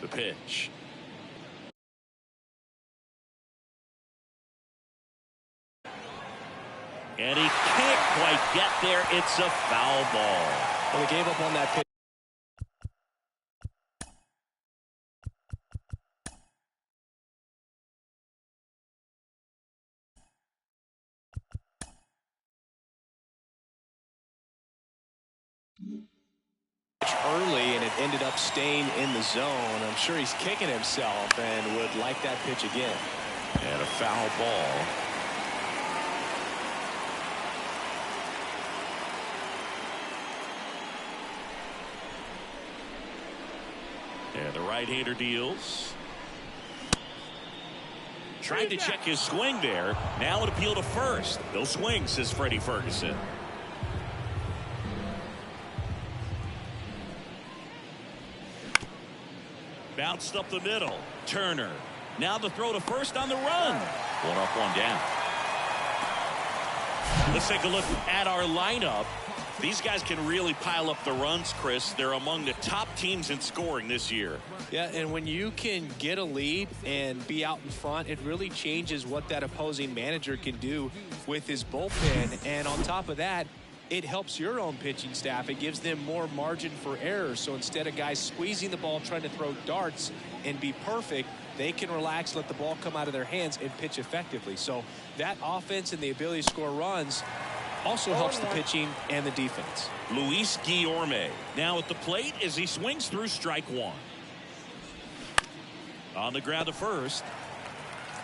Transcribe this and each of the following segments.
The pitch. And he can't quite get there. It's a foul ball. Well, he gave up on that pitch. Early, and it ended up staying in the zone. I'm sure he's kicking himself and would like that pitch again. And a foul ball. And the right-hander deals. Tried to check his swing there. Now an appeal to first. No swing, says Freddie Ferguson. Bounced up the middle. Turner. Now the throw to first on the run. One up, one down. Let's take a look at our lineup. These guys can really pile up the runs, Chris. They're among the top teams in scoring this year. Yeah, and when you can get a lead and be out in front, it really changes what that opposing manager can do with his bullpen. And on top of that, it helps your own pitching staff. It gives them more margin for error. So instead of guys squeezing the ball, trying to throw darts and be perfect, they can relax, let the ball come out of their hands, and pitch effectively. So that offense and the ability to score runs also helps the pitching and the defense. Luis Guillorme now at the plate as he swings through strike one. On the ground to first.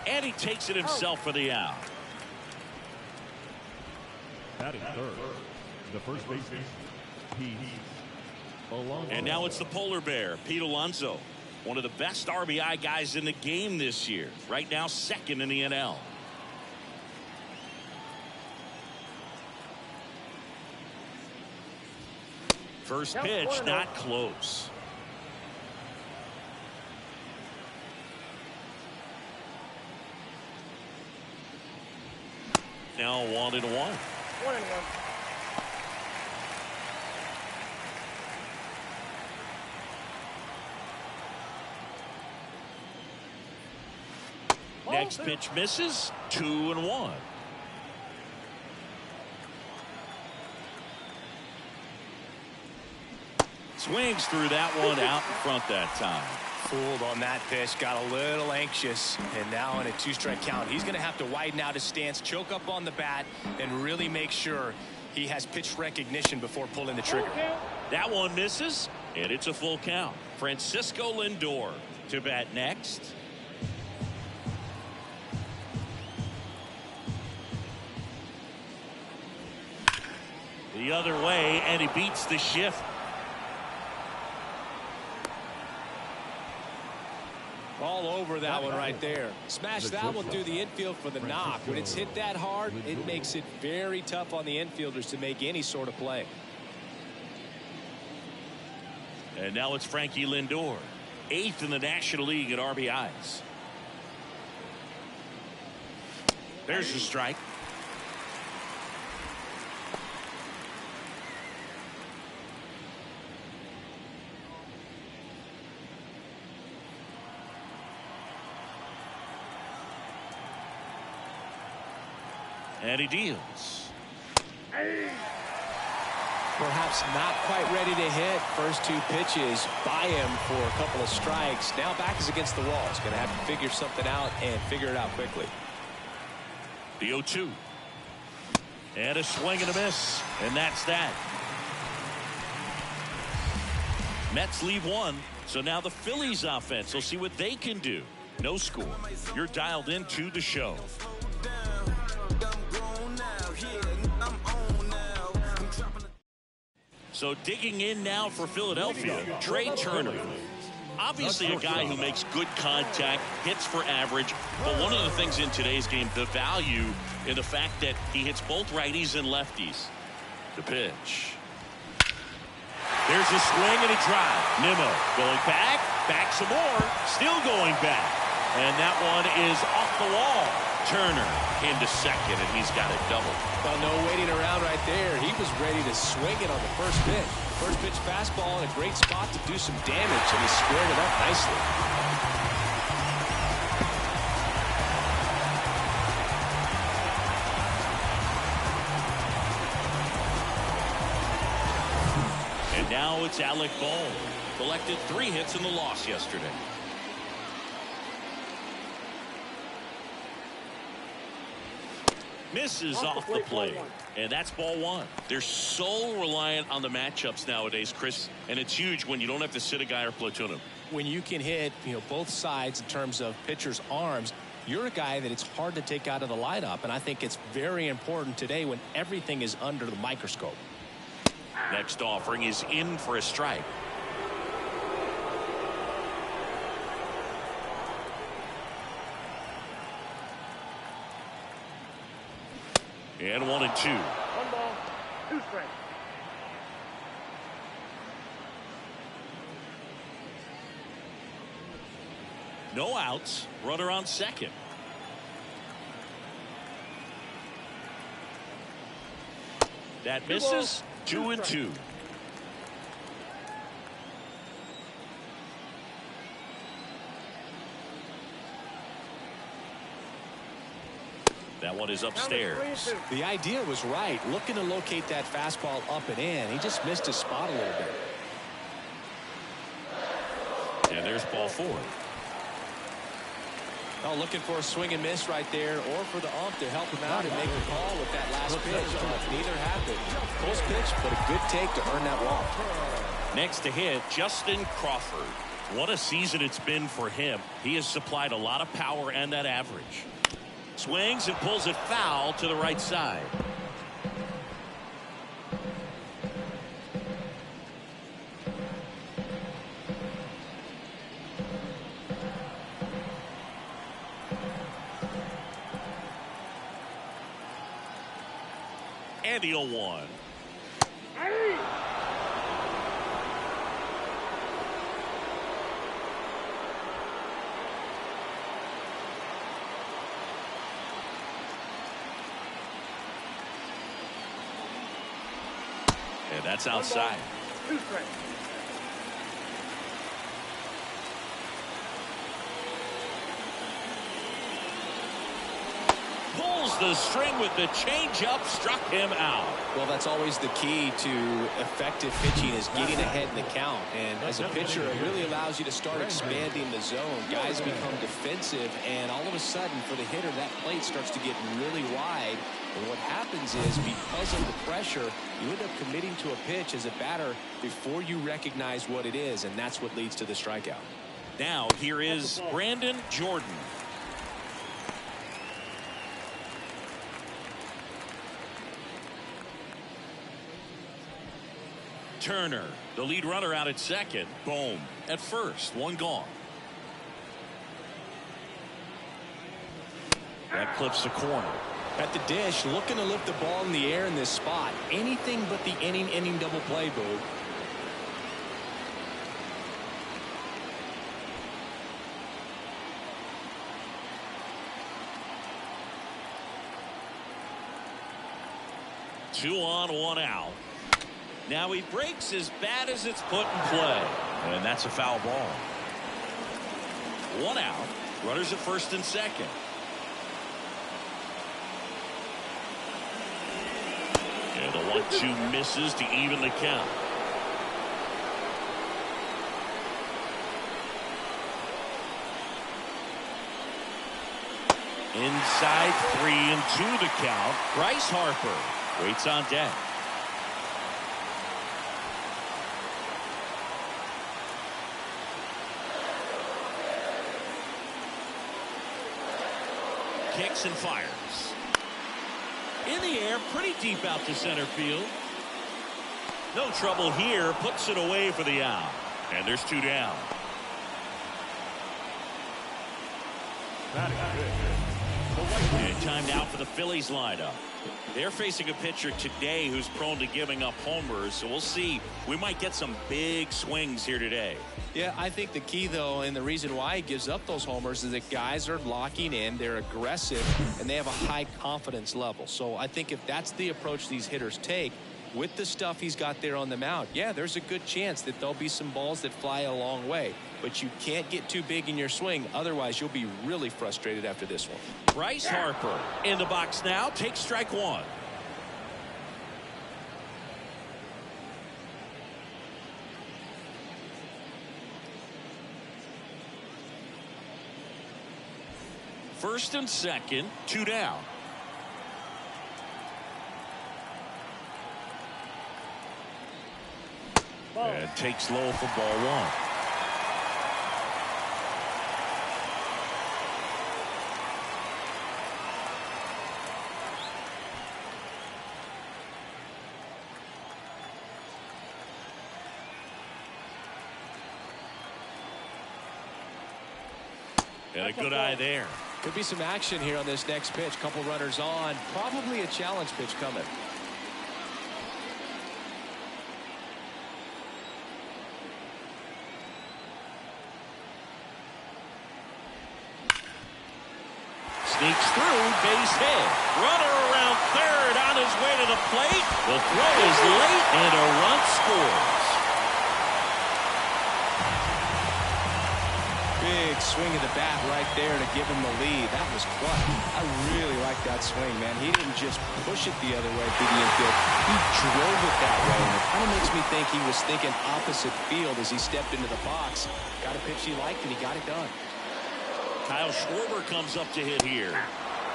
And he takes it himself for the out. Batting third, the first baseman, Pete Alonso. And now it's the polar bear, Pete Alonso. One of the best RBI guys in the game this year. Right now, second in the NL. First pitch, not close. Now 1-1. 1-1. Next pitch misses. 2-1. Swings through that one out in front that time. Fooled on that pitch, got a little anxious, and now in a two-strike count, he's going to have to widen out his stance, choke up on the bat, and really make sure he has pitch recognition before pulling the trigger. That one misses, and it's a full count. Francisco Lindor to bat next. The other way, and he beats the shift. All over that one right there. Smash that one through the infield for the knock. When it's hit that hard, it makes it very tough on the infielders to make any sort of play. And now it's Frankie Lindor, 8th in the National League at RBIs. There's the strike. And he deals. Perhaps not quite ready to hit. First two pitches by him for a couple of strikes. Now back is against the wall. He's going to have to figure something out and figure it out quickly. The 0-2. And a swing and a miss. And that's that. Mets leave one. So now the Phillies offense will see what they can do. No score. You're dialed into the show. So digging in now for Philadelphia, Trey Turner. Obviously a guy who makes good contact, hits for average, but one of the things in today's game, the value in the fact that he hits both righties and lefties. The pitch. There's a swing and a drive. Nimmo going back some more, still going back. And that one is off the wall. Turner into second, and he's got it doubled. Well, no waiting around right there. He was ready to swing it on the first pitch. First pitch fastball in a great spot to do some damage, and he squared it up nicely. And now it's Alec Bohm. Collected 3 hits in the loss yesterday. Misses off the plate. And that's ball 1. They're so reliant on the matchups nowadays, Chris, and it's huge when you don't have to sit a guy or platoon him. When you can hit, both sides in terms of pitchers' arms, you're a guy that it's hard to take out of the lineup, and I think it's very important today when everything is under the microscope. Next offering is in for a strike. And 1-2. 1 ball, 2 strikes. No outs. Runner on second. That misses. 2-2. That one is upstairs. The idea was right. Looking to locate that fastball up and in. He just missed his spot a little bit. And there's ball 4. Oh, looking for a swing and miss right there, or for the ump to help him out and make the call with that last pitch. But neither happened. Close pitch, but a good take to earn that walk. Next to hit, Justin Crawford. What a season it's been for him. He has supplied a lot of power and that average. Swings and pulls it foul to the right side. And the 0-1. And that's outside. 2 strikes. Pulls the string with the changeup, struck him out. Well, that's always the key to effective pitching, is getting ahead in the count. And as a pitcher, it really allows you to start expanding the zone. Guys become defensive, and all of a sudden, for the hitter, that plate starts to get really wide. And what happens is, because of the pressure, you end up committing to a pitch as a batter before you recognize what it is, and that's what leads to the strikeout. Now, here is Brandon Jordan. Turner, the lead runner, out at second. Boom. At first, 1 gone. That clips the corner. At the dish, looking to lift the ball in the air in this spot. Anything but the inning double play, Boo. Two on, 1 out. Now he breaks as bad as it's put in play. And that's a foul ball. 1 out. Runners at first and second. And the 1-2 misses to even the count. Inside, 3-2 the count. Bryce Harper waits on deck. Kicks and fires. In the air, pretty deep out to center field. No trouble here, puts it away for the out. And there's 2 down. And time now for the Phillies lineup. They're facing a pitcher today who's prone to giving up homers, so we'll see. We might get some big swings here today. Yeah, I think the key, though, and the reason why he gives up those homers is that guys are locking in, they're aggressive, and they have a high confidence level. So I think if that's the approach these hitters take, with the stuff he's got there on the mound, yeah, there's a good chance that there'll be some balls that fly a long way. But you can't get too big in your swing, otherwise you'll be really frustrated after this one. Bryce Harper in the box now, takes strike one. First and second, 2 down. And takes low for ball one. And a good eye there. Could be some action here on this next pitch. Couple runners on. Probably a challenge pitch coming. Sneaks through, base hit. Runner around third on his way to the plate. The throw is late and a run scores. Big swing of the bat right there to give him the lead. That was clutch. I really like that swing, man. He didn't just push it the other way through the infield. He drove it that way. And it Kind of makes me think he was thinking opposite field as he stepped into the box. Got a pitch he liked and he got it done. Kyle Schwarber comes up to hit here.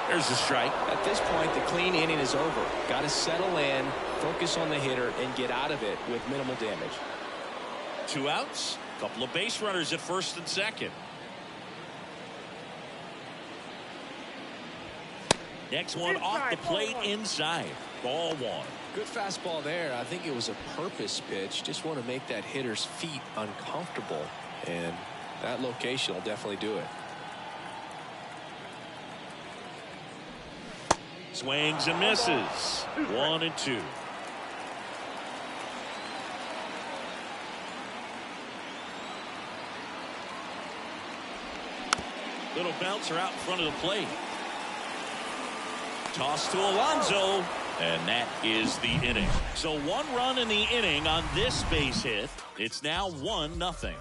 There's the strike. At this point, the clean inning is over. Got to settle in, focus on the hitter, and get out of it with minimal damage. 2 outs. Couple of base runners at first and second. Next one off the plate inside. Ball one. Good fastball there. I think it was a purpose pitch. Just want to make that hitter's feet uncomfortable. And that location will definitely do it. Swings and misses. 1 and 2. Little bouncer out in front of the plate. Toss to Alonso, and that is the inning. So 1 run in the inning on this base hit. It's now 1-0.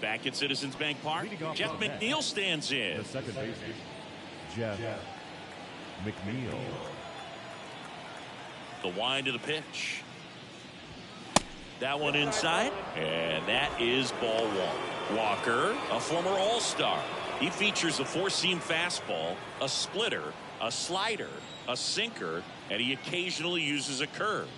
Back at Citizens Bank Park, Jeff McNeil stands in. The second baseman, Jeff McNeil. The wind of the pitch. That one inside, and that is ball one. Walker, a former All-Star. He features a 4-seam fastball, a splitter, a slider, a sinker, and he occasionally uses a curve.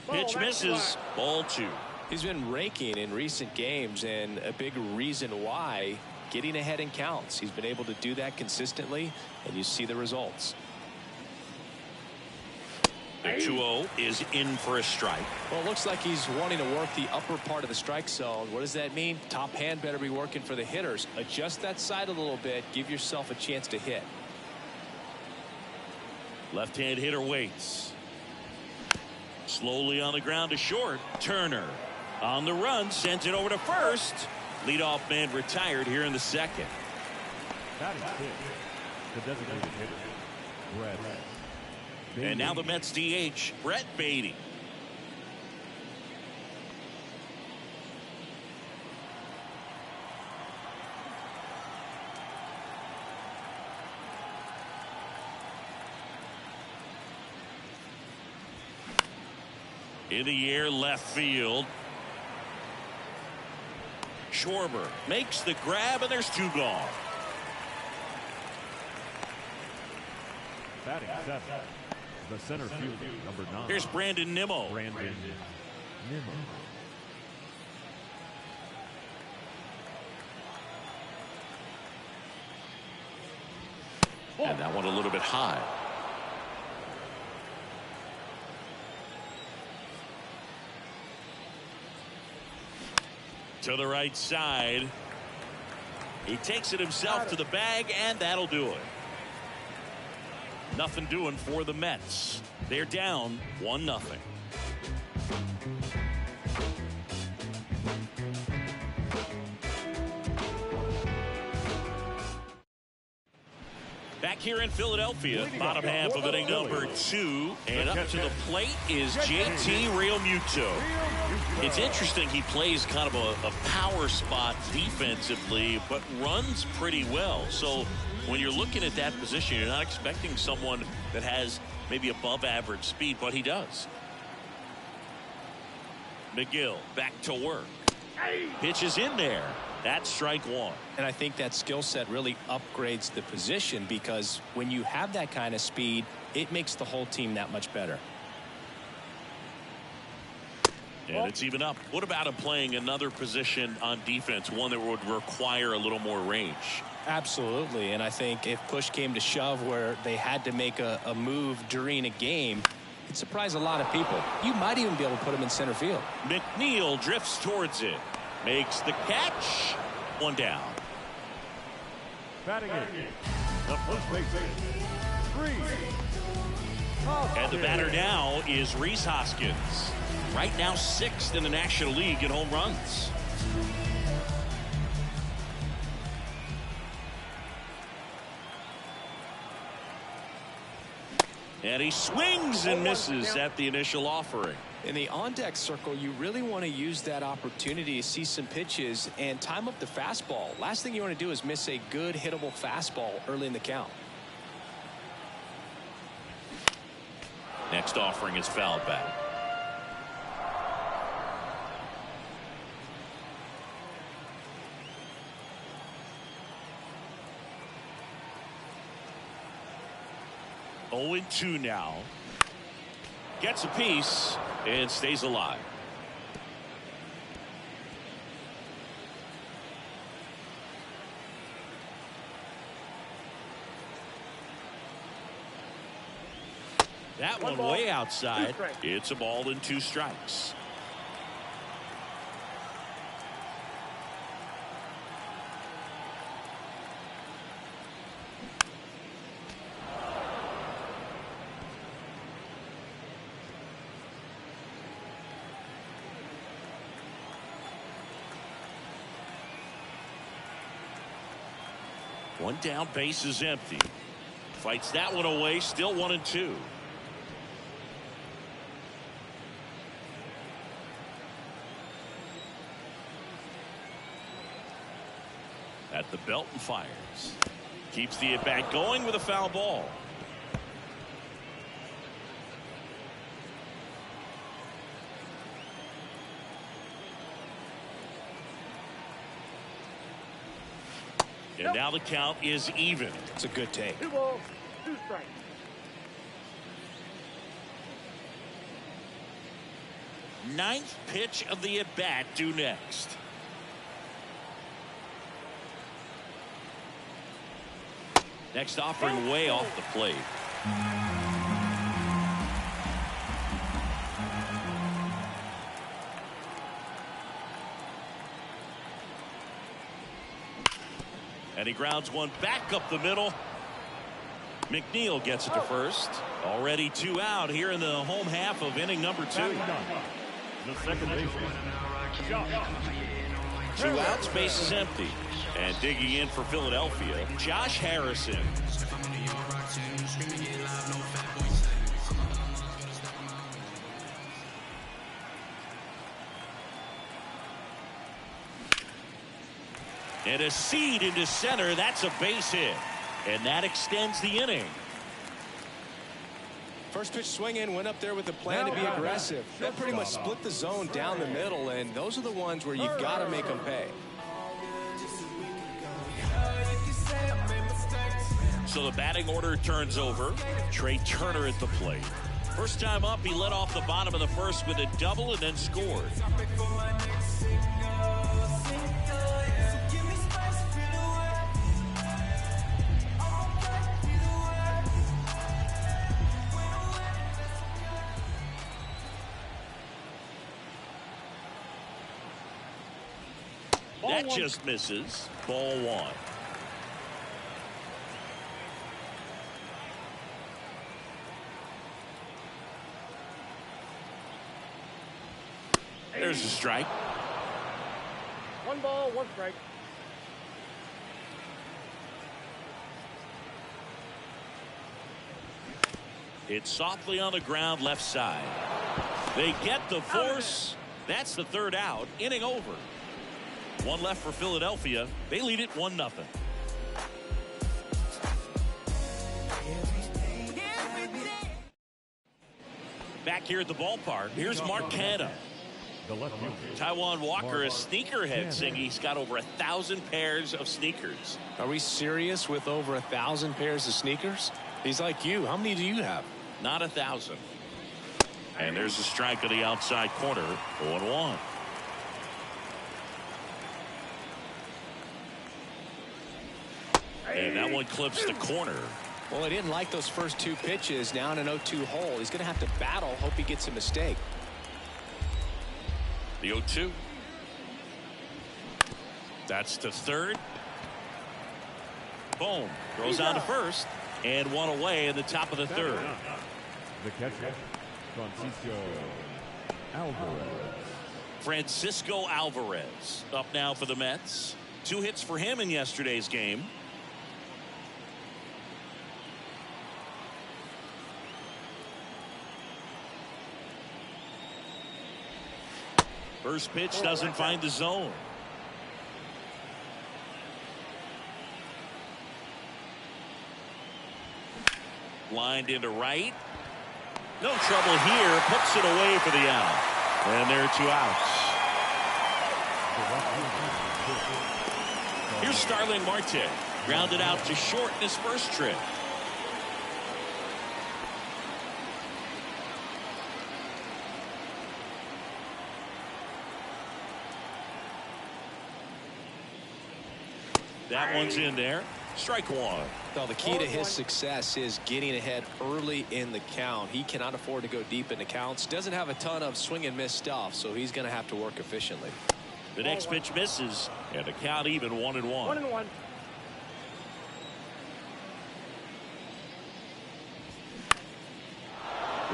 Pitch misses, ball 2. He's been raking in recent games, and a big reason why, getting ahead in counts. He's been able to do that consistently, and you see the results. The 2-0 is in for a strike. Well, it looks like he's wanting to work the upper part of the strike zone. What does that mean? Top hand better be working for the hitters. Adjust that side a little bit. Give yourself a chance to hit. Left-hand hitter waits. Slowly on the ground to short. Turner on the run, sends it over to first. Leadoff man retired here in the second. Batting fifth, the designated hitter, Brett. And now the Mets DH, Brett Beatty. In the air, left field. Schwarber makes the grab, and there's 2 gone. Batting seventh, the center fielder, number 9. Here's Brandon Nimmo. Brandon Nimmo. And that one a little bit high. To the right side. He takes it himself to the bag, and that'll do it. Nothing doing for the Mets. They're down 1-0. Back here in Philadelphia, bottom half of inning number 2, and up to the plate is JT Realmuto. It's interesting, he plays kind of a power spot defensively, but runs pretty well. So when you're looking at that position, you're not expecting someone that has maybe above average speed, but he does. McGill back to work. Pitch is in there. That's strike 1. And I think that skill set really upgrades the position, because when you have that kind of speed, it makes the whole team that much better. And it's even up. What about him playing another position on defense, one that would require a little more range? Absolutely. And I think if push came to shove where they had to make a move during a game, it'd surprise a lot of people. You might even be able to put him in center field. McNeil drifts towards it. Makes the catch. 1 down. Batting it. The first baseman, And the batter now is Rhys Hoskins. Right now 6th in the National League in home runs. And he swings and misses at the initial offering. In the on-deck circle, you really want to use that opportunity to see some pitches and time up the fastball. Last thing you want to do is miss a good hittable fastball early in the count. Next offering is fouled back. Oh, 2 now. Gets a piece and stays alive. That one way outside. It's a ball and 2 strikes. One down, base is empty. Fights that one away, still 1-2. At the belt and fires. Keeps the at-bat going with a foul ball. And now the count is even. It's a good take. 2 balls, 2 strikes. Ninth pitch of the at-bat due next. Next offering way off the plate. And he grounds one back up the middle. McNeil gets it to first. Already 2 out here in the home half of inning number 2. The second baseman, 2 outs, base is empty. And digging in for Philadelphia, Josh Harrison. And a seed into center. That's a base hit. And that extends the inning. First pitch swing in, went up there with a plan to be aggressive. That pretty much split the zone down the middle, and those are the ones where you've got to make them pay. So the batting order turns over. Trey Turner at the plate. First time up, he led off the bottom of the first with a double and then scored. That just misses. Ball one. There's a strike. 1 ball, 1 strike. It's softly on the ground left side. They get the force. That's the third out. Inning over. One left for Philadelphia. They lead it 1-0. Back here at the ballpark, here's Mark Canha. The left fielder. Taijuan Walker, a sneakerhead, saying he's got over 1,000 pairs of sneakers. Are we serious with over 1,000 pairs of sneakers? He's like you. How many do you have? Not 1,000. And there's a strike on the outside corner. 0-1. And that one clips the corner. Well, he didn't like those first 2 pitches. Now in an 0-2 hole. He's going to have to battle. Hope he gets a mistake. The 0-2. That's to third. Boom. Throws on to first. And one away in the top of the third. The catcher, Francisco Alvarez up now for the Mets. 2 hits for him in yesterday's game. First pitch doesn't find the zone. Lined into right. No trouble here. Puts it away for the out. And there are 2 outs. Here's Starling Marte. Grounded out to short in his first trip. That one's in there. Strike one. Well, the key to his success is getting ahead early in the count. He cannot afford to go deep in the counts. Doesn't have a ton of swing and miss stuff, so he's going to have to work efficiently. The next pitch misses, and the count even 1-1. 1-1.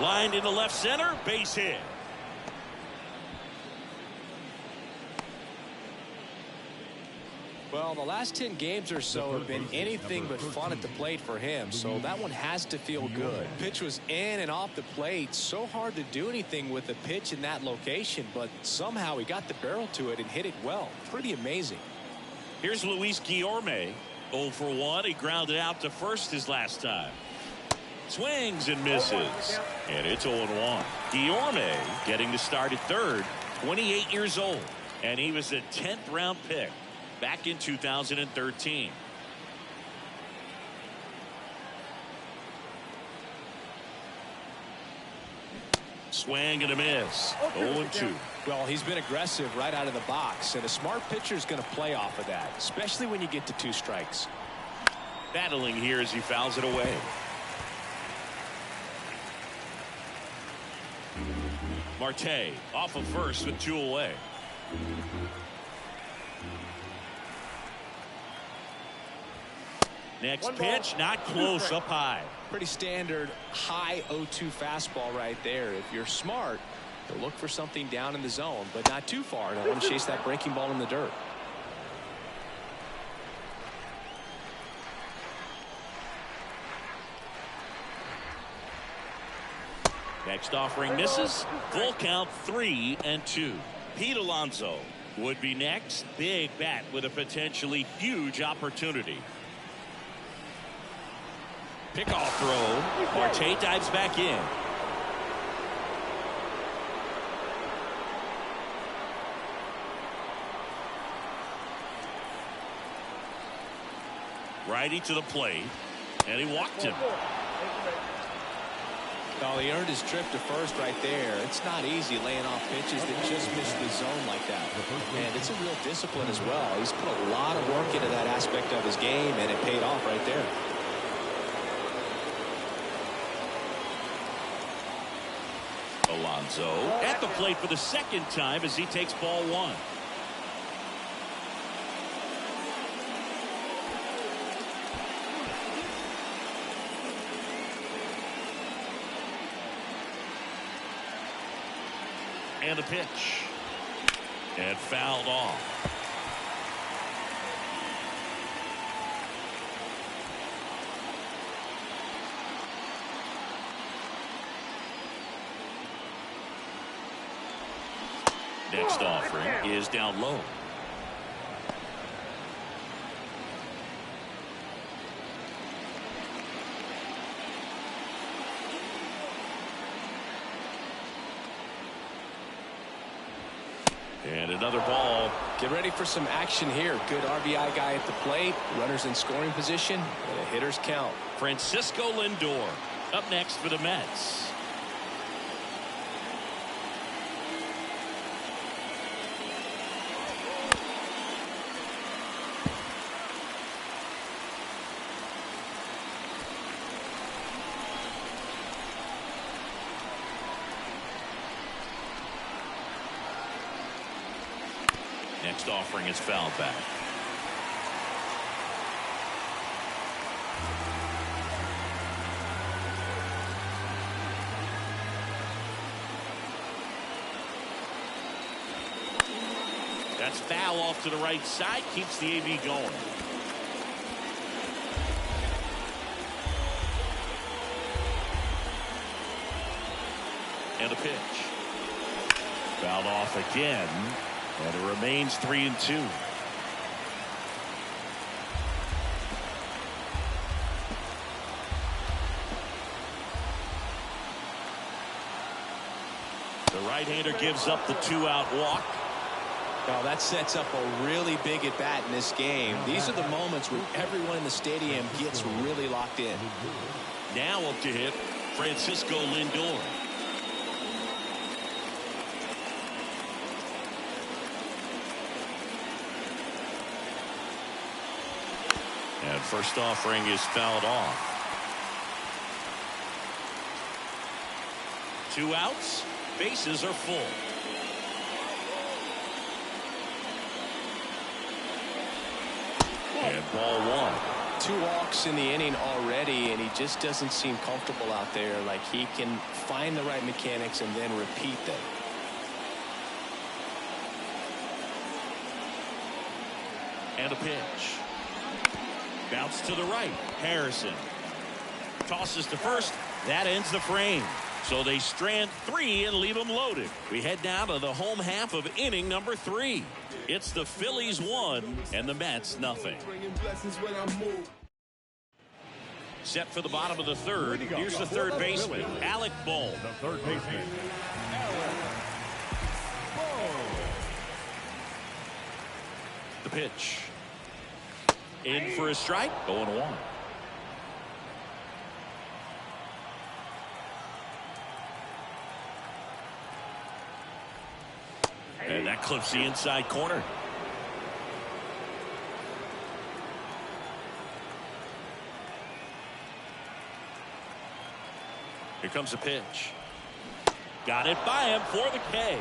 Lined into left center, base hit. Well, the last 10 games or so have been anything but fun at the plate for him, so that one has to feel good. Pitch was in and off the plate. So hard to do anything with a pitch in that location, but somehow he got the barrel to it and hit it well. Pretty amazing. Here's Luis Guillorme. 0 for 1. He grounded out to first his last time. Swings and misses. And it's 0-1. Guillorme getting the start at third. 28 years old. And he was a 10th round pick back in 2013. Swing and a miss. 0-2. Well, he's been aggressive right out of the box, and a smart pitcher is going to play off of that, especially when you get to 2 strikes. Battling here as he fouls it away. Marte off of first with 2 away. Next pitch, not close, up high. Pretty standard high 0-2 fastball right there. If you're smart, you'll look for something down in the zone, but not too far. Don't want to chase that breaking ball in the dirt. Next offering misses. Full count 3-2. Pete Alonso would be next. Big bat with a potentially huge opportunity. Pickoff throw. Marte dives back in. Righty to the plate, and he walked him. Oh, he earned his trip to first right there. It's not easy laying off pitches that just miss the zone like that. And it's a real discipline as well. He's put a lot of work into that aspect of his game, and it paid off right there. Alonso at the plate for the second time as he takes ball 1. And the pitch. And fouled off. Next offering is down low. And another ball. Get ready for some action here. Good RBI guy at the plate. Runners in scoring position. And a hitter's count. Francisco Lindor up next for the Mets. Next offering is fouled back. That's foul off to the right side. Keeps the AB going. And a pitch. Fouled off again. And it remains 3-2. The right-hander gives up the 2-out walk. Now that sets up a really big at bat in this game. These are the moments when everyone in the stadium gets really locked in. Now up to hit Francisco Lindor. And first offering is fouled off. 2 outs. Bases are full. And ball 1. 2 walks in the inning already, and he just doesn't seem comfortable out there. Like he can find the right mechanics and then repeat them. And a pitch. Bounce to the right. Harrison tosses to first. That ends the frame. So they strand 3 and leave them loaded. We head down to the home half of inning number 3. It's the Phillies 1 and the Mets nothing. Set for the bottom of the 3rd. Here's the 3rd baseman, Alec Bohm. The 3rd baseman. The pitch. In for a strike. 0-1. And that clips the inside corner. Here comes a pitch. Got it by him for the K.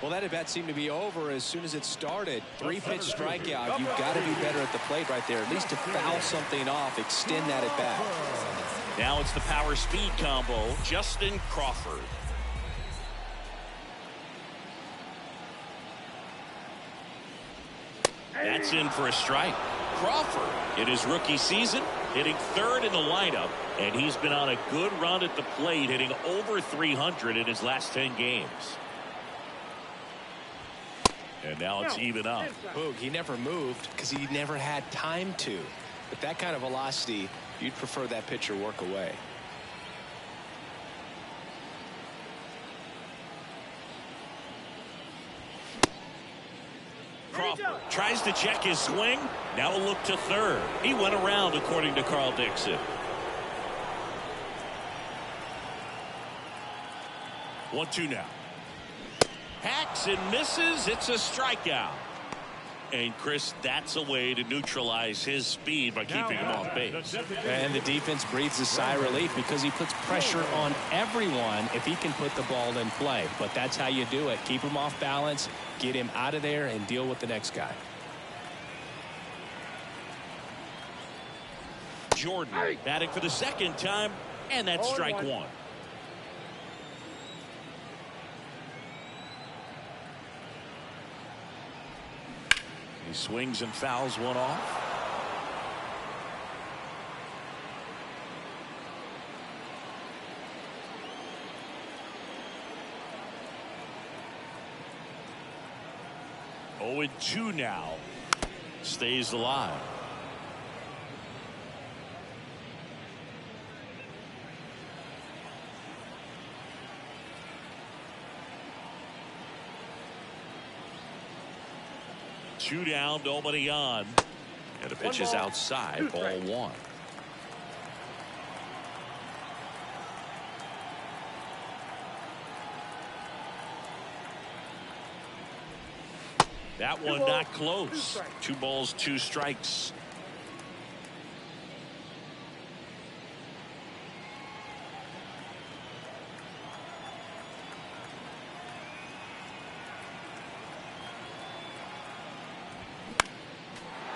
Well, that at bat seemed to be over as soon as it started. 3-pitch strikeout. You've got to be better at the plate right there, at least to foul something off, extend that at bat. Now it's the power speed combo. Justin Crawford. That's in for a strike. Crawford in his rookie season hitting 3rd in the lineup, and he's been on a good run at the plate, hitting over 300 in his last 10 games. And now it's even up. Boog, he never moved because he never had time to. With that kind of velocity, you'd prefer that pitcher work away. Crawford tries to check his swing. Now a look to 3rd. He went around, according to Carl Dixon. 1-2 now. Hacks and misses. It's a strikeout. And Chris, that's a way to neutralize his speed by keeping him off base. And the defense breathes a sigh of relief because he puts pressure on everyone if he can put the ball in play. But that's how you do it. Keep him off balance, get him out of there, and deal with the next guy. Jordan batting for the 2nd time, and that's strike 1. He swings and fouls one off. Oh, and 2 now. Stays alive. Two down, nobody on. And the pitch is outside, ball 1. That one not close. 2 balls, 2 strikes.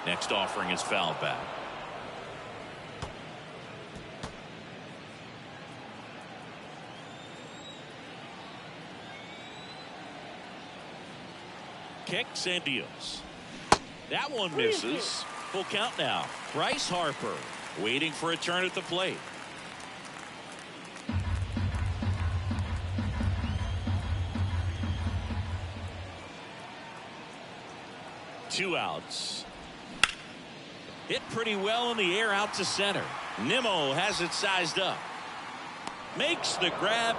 Next offering is fouled back. Kicks and deals. That one misses. Full count now. Bryce Harper waiting for a turn at the plate. Two outs. Hit pretty well in the air out to center. Nimmo has it sized up. Makes the grab.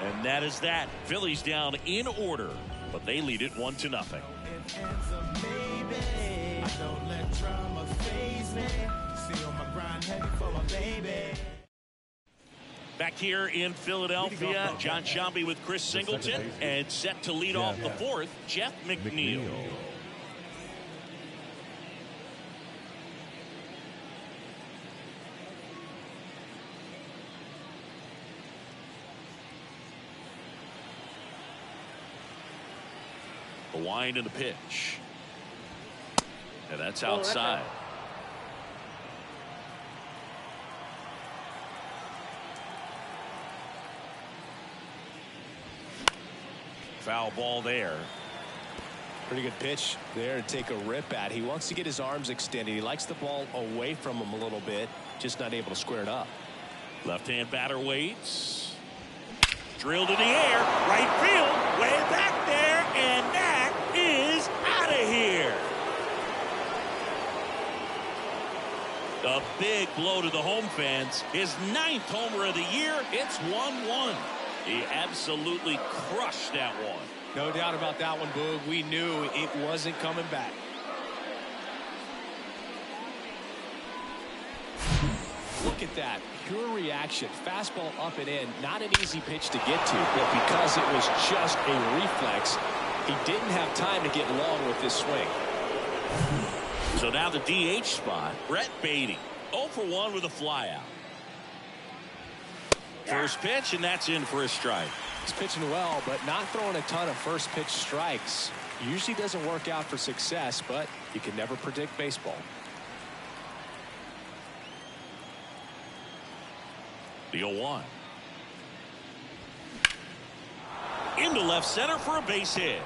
And that is that. Phillies down in order. But they lead it 1-0. Back here in Philadelphia, John Sciambi with Chris Singleton, and set to lead off the 4th, Jeff McNeil. The wind and the pitch. And that's outside. Foul ball there. Pretty good pitch there to take a rip at. He wants to get his arms extended. He likes the ball away from him a little bit, just not able to square it up. Left-hand batter waits. Drilled in the air, right field, way back there, and that is out of here. A big blow to the home fans. His 9th homer of the year. It's 1-1. He absolutely crushed that one. No doubt about that one, Boog. We knew it wasn't coming back. Look at that. Pure reaction. Fastball up and in. Not an easy pitch to get to, but because it was just a reflex, he didn't have time to get long with this swing. So now the DH spot, Brett Beatty. 0 for 1 with a flyout. First pitch, and that's in for a strike. He's pitching well, but not throwing a ton of first pitch strikes. Usually doesn't work out for success, but you can never predict baseball. The 0-1. Into left center for a base hit.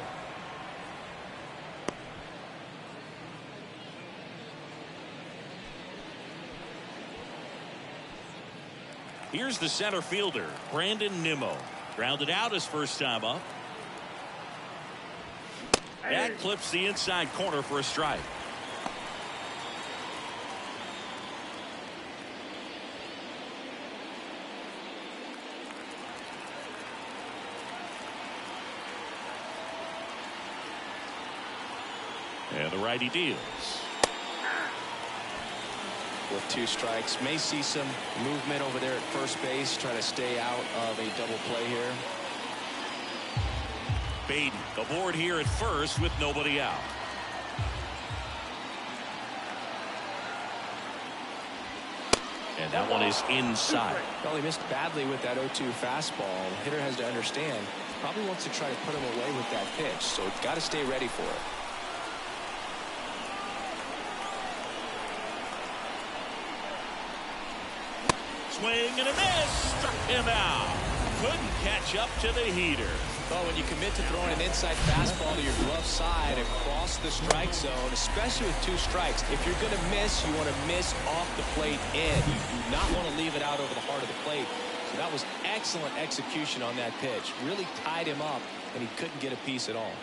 Here's the center fielder, Brandon Nimmo. Grounded out his first time up. That clips the inside corner for a strike. And the righty deals. With 2 strikes, may see some movement over there at first base, trying to stay out of a double play here. Beatty aboard here at first with nobody out. And that one is inside. Well, he missed badly with that 0-2 fastball. The hitter has to understand, probably wants to try to put him away with that pitch, so it's got to stay ready for it. Swing and a miss. Struck him out. Couldn't catch up to the heater. Well, when you commit to throwing an inside fastball to your glove side across the strike zone, especially with 2 strikes, if you're going to miss, you want to miss off the plate in. You do not want to leave it out over the heart of the plate. So that was excellent execution on that pitch. Really tied him up, and he couldn't get a piece at all.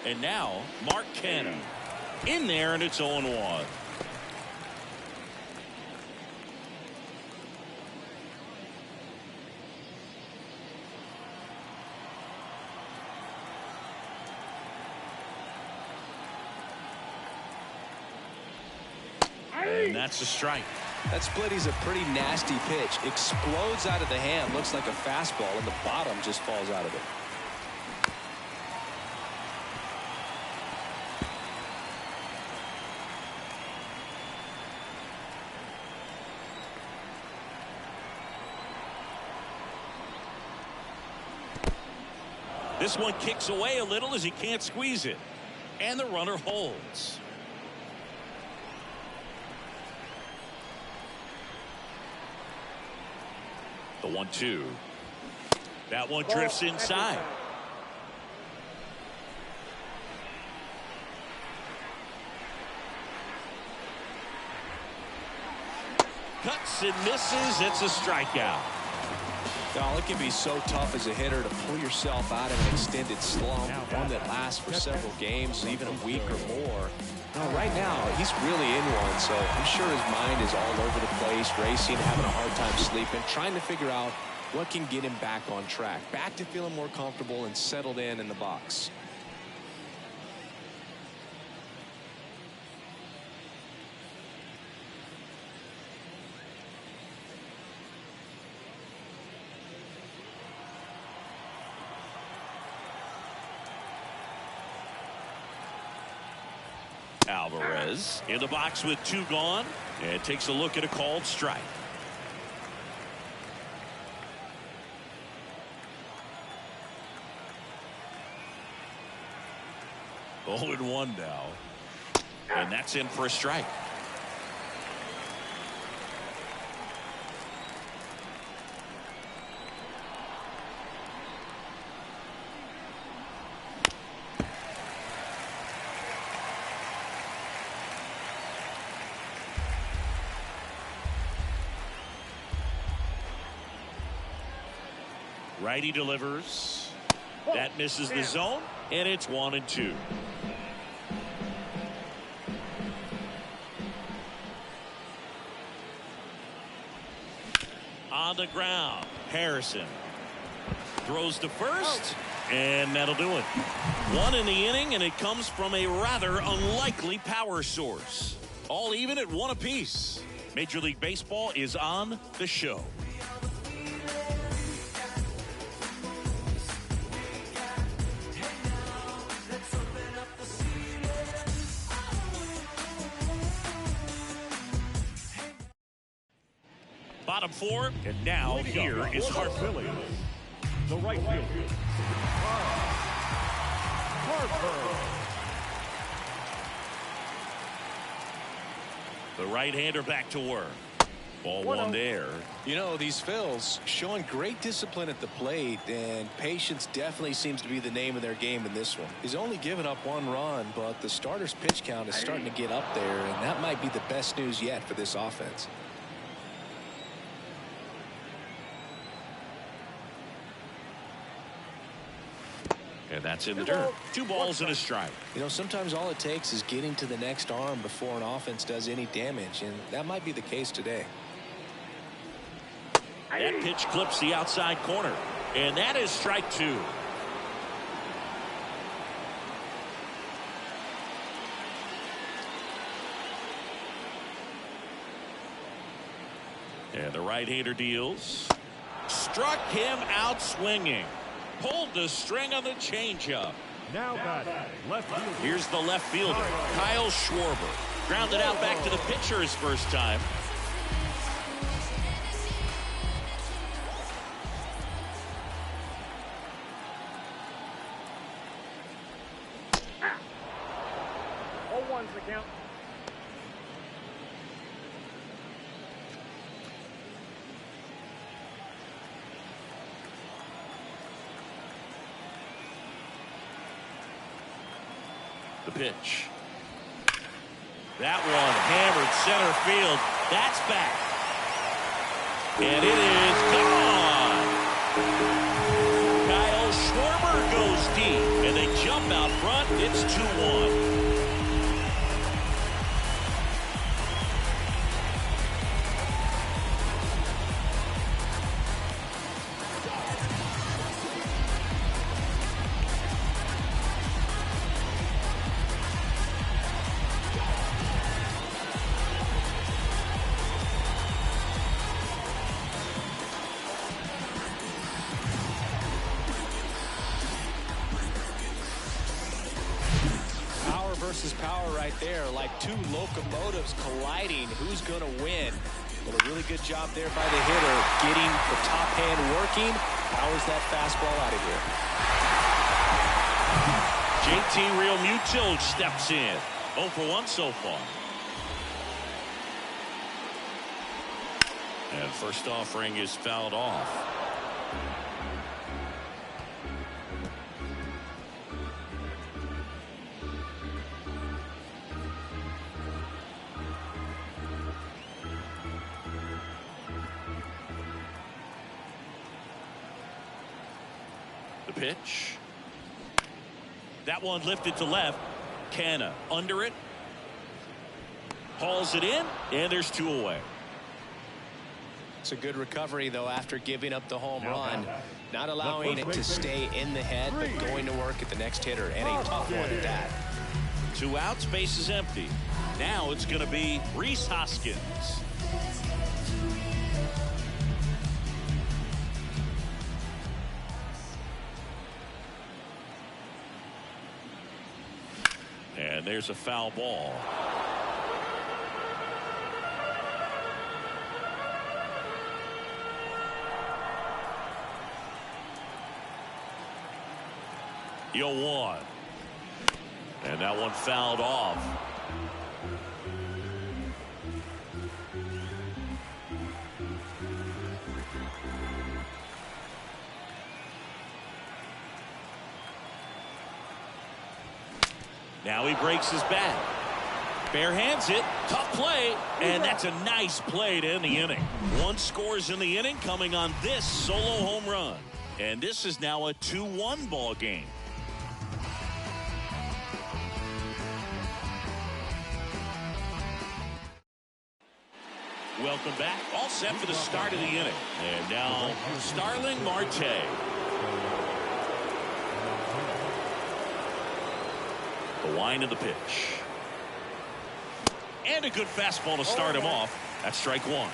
And now, Mark Cannon in there, and it's 0-1. And that's a strike. That splitty's a pretty nasty pitch. Explodes out of the hand. Looks like a fastball, and the bottom just falls out of it. This one kicks away a little as he can't squeeze it. And the runner holds. The 1-2. That one drifts inside. Cuts and misses. It's a strikeout. It can be so tough as a hitter to pull yourself out of an extended slump, one that lasts for several games, even a week or more. Right now, he's really in one, so I'm sure his mind is all over the place, racing, having a hard time sleeping, trying to figure out what can get him back on track, back to feeling more comfortable and settled in the box. Alvarez in the box with 2 gone, and takes a look at a called strike. Oh, and 1 now, and that's in for a strike. Righty delivers. That misses the zone, and it's 1-2. On the ground, Harrison throws to first, and that'll do it. 1 in the inning, and it comes from a rather unlikely power source. All even at 1 apiece. Major League Baseball is on the show. Bottom 4, and now here is Harper. Phillies, the right fielder, Harper. The right-hander back to work. Ball 1 there. These Phils showing great discipline at the plate, and patience definitely seems to be the name of their game in this one. He's only given up 1 run, but the starter's pitch count is starting to get up there, and that might be the best news yet for this offense. And that's in the dirt. 2 balls and a strike. Sometimes all it takes is getting to the next arm before an offense does any damage, and that might be the case today. That pitch clips the outside corner, and that is strike 2. And the right-hander deals. Struck him out swinging. Pulled the string on the changeup. Now batting, left fielder. Here's the left fielder, Kyle Schwarber. Grounded out back to the pitcher his first time. One's the count. The pitch. That one hammered center field. That's back. And it is gone. Kyle Schwarber goes deep. And they jump out front. It's 2-1. Versus power right there, like two locomotives colliding. Who's going to win? Well, a really good job there by the hitter, getting the top hand working. Powers that fastball out of here. JT Realmuto steps in. 0 for 1 so far. And first offering is fouled off. Pitch. That one lifted to left. Canna under it. Hauls it in, and there's 2 away. It's a good recovery, though, after giving up the home run. Not allowing it to stay in the head, but going to work at the next hitter, and a tough one at that. 2 outs, base is empty. Now it's going to be Rhys Hoskins. And there's a foul ball. The 0-1. And that one fouled off. Now he breaks his bat. Bare hands it. Tough play. And that's a nice play to end the inning. 1 scores in the inning coming on this solo home run. And this is now a 2-1 ball game. Welcome back. All set for the start of the inning. And now Starling Marte. The wind of the pitch. And a good fastball to start him off. That's strike 1.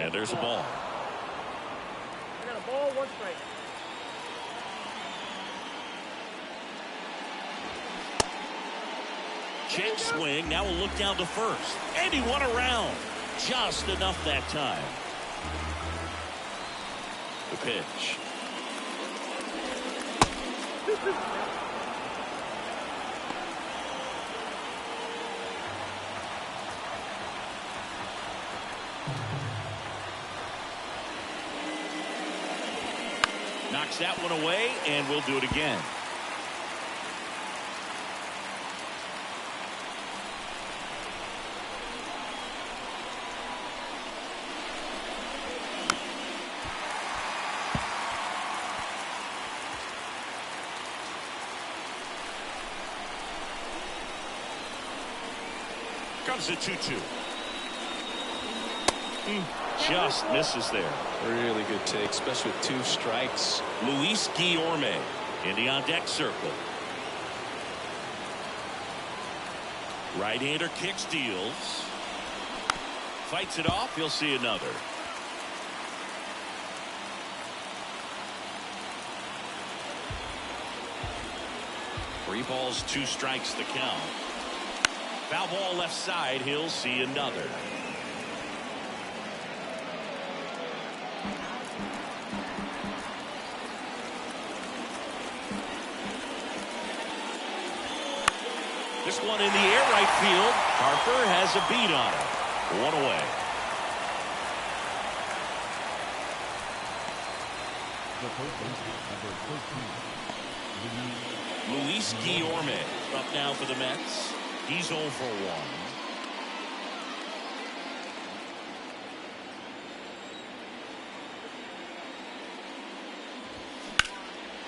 And there's a ball. I got a ball, 1 strike. Check swing. Now we'll look down to first. And he won around. Just enough that time. The pitch. Knocks that one away, and we'll do it again. Comes at 2-2. Just misses there. Really good take, especially with 2 strikes. Luis Guillorme in the on-deck circle. Right-hander kick steals. Fights it off. He'll see another. Three balls, 2 strikes to count. Foul ball left side. He'll see another. This one in the air right field. Harper has a beat on it. 1 away. the first baseman, number 13. Luis Guillorme up now for the Mets. He's 0 for 1.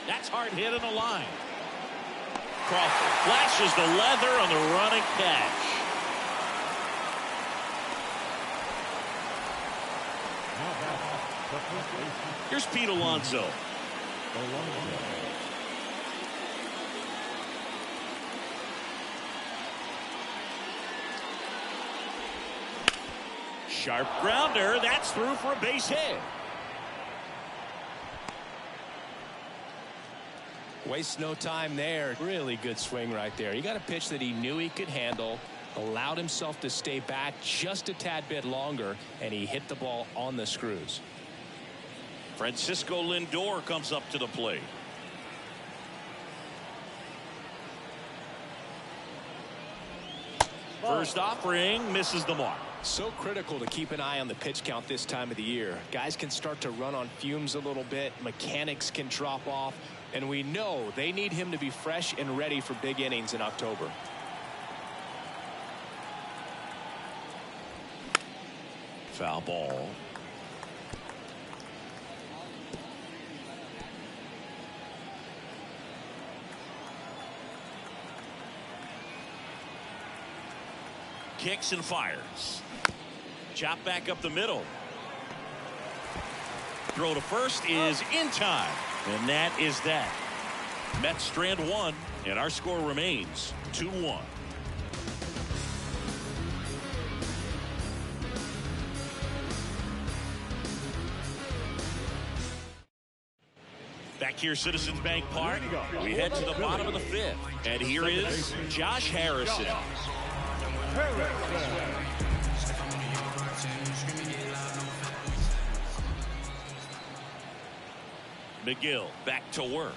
That's hard hit in the line. Crawford flashes the leather on the running catch. Now back, the first baseman, Here's Pete Alonso. Alonso. Sharp grounder. That's through for a base hit. Waste no time there. Really good swing right there. He got a pitch that he knew he could handle, allowed himself to stay back just a tad bit longer, and he hit the ball on the screws. Francisco Lindor comes up to the plate. First offering misses the mark. So critical to keep an eye on the pitch count this time of the year. Guys can start to run on fumes a little bit. Mechanics can drop off. And we know they need him to be fresh and ready for big innings in October. Foul ball. Kicks and fires. Chop back up the middle. Throw to first is in time. And that is that. Mets strand one, and our score remains 2-1. Back here, Citizens Bank Park, we head to the bottom of the fifth. And here is Josh Harrison. McGill back to work.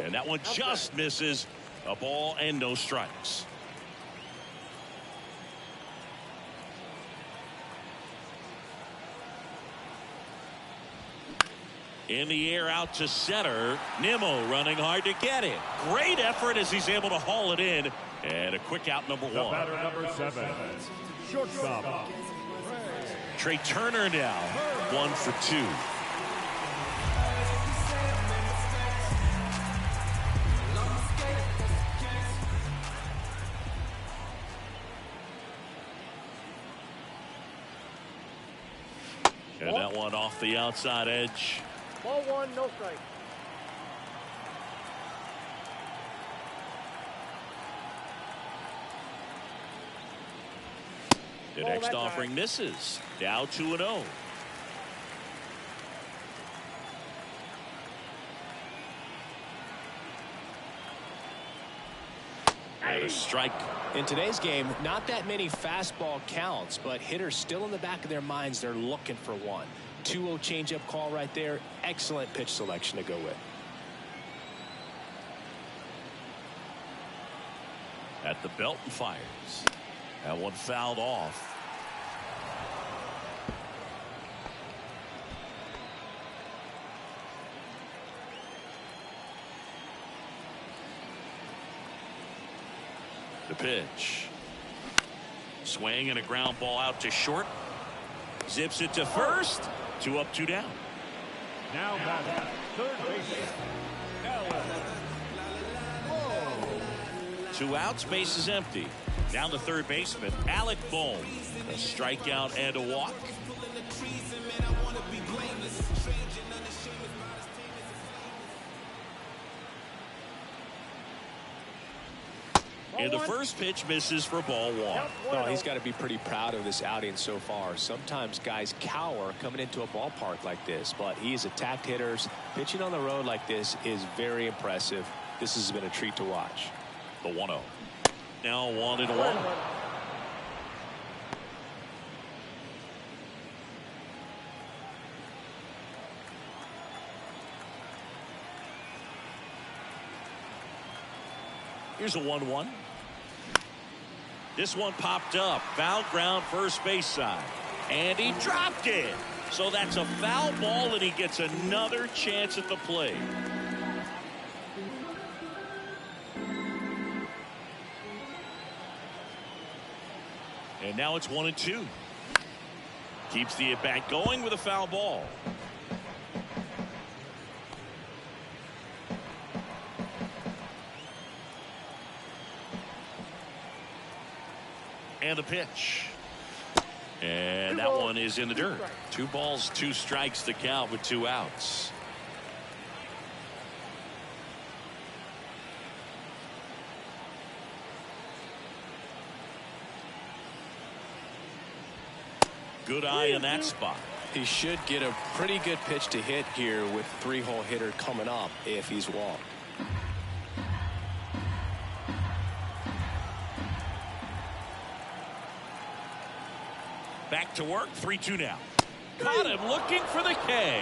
And that one just misses. A ball and no strikes. In the air out to center. Nimmo running hard to get it. Great effort as he's able to haul it in. And a quick out, number The one. batter, number 7, shortstop. Trey Turner now 1 for 2. And that one off the outside edge. Ball 1, no strike. The next offering misses. Now 2-0. And a strike. In today's game, not that many fastball counts, but hitters still in the back of their minds, they're looking for one. 2-0 changeup call right there. Excellent pitch selection to go with. At the belt and fires. That one fouled off. The pitch. Swing and a ground ball out to short. Zips it to first. 2 up, 2 down. Now batting, third baseman, Allen. 2 outs, base is empty. Down to third baseman, Alec Bohm. A strikeout and a walk. And the first pitch misses for ball 1. No, he's got to be pretty proud of this outing so far. Sometimes guys cower coming into a ballpark like this, but he's attacked hitters. Pitching on the road like this is very impressive. This has been a treat to watch. The 1-0. Now 1-1. Here's a 1-1. This one popped up. Foul ground first base side. And he dropped it. So that's a foul ball, and he gets another chance at the plate. And now it's 1-2. Keeps the at-bat going with a foul ball. And the pitch. And that one is in the dirt. 2 balls, 2 strikes to count with 2 outs. Good eye in that spot. He should get a pretty good pitch to hit here with 3-hole hitter coming up if he's walked. Back to work, 3-2 now. Caught him looking for the K.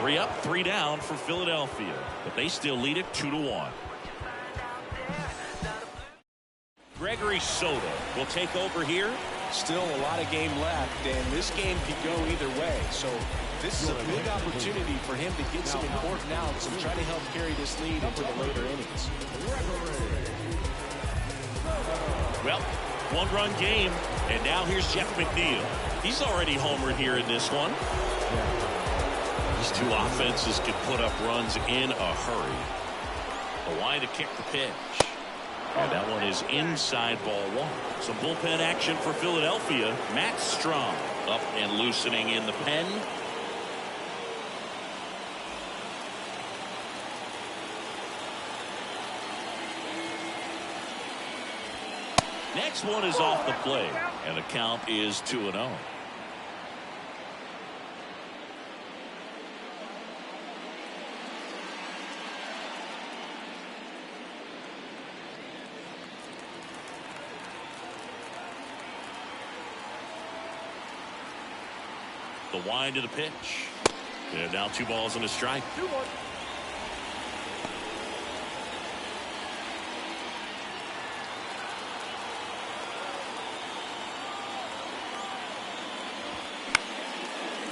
3 up, 3 down for Philadelphia, but they still lead it 2-1. Gregory Soto will take over here. Still a lot of game left, and this game could go either way. So this is a big opportunity for him to get some important outs and try to help carry this lead into the later innings. Well, 1-run game, and now here's Jeff McNeil. He's already homered here in this one. These 2 offenses can put up runs in a hurry. Hawaii to kick the pitch. And that one is inside ball 1. Some bullpen action for Philadelphia. Matt Strom up and loosening in the pen. Next one is off the plate, and the count is 2-0. The wind of the pitch. And now 2 balls and a strike. 2-1.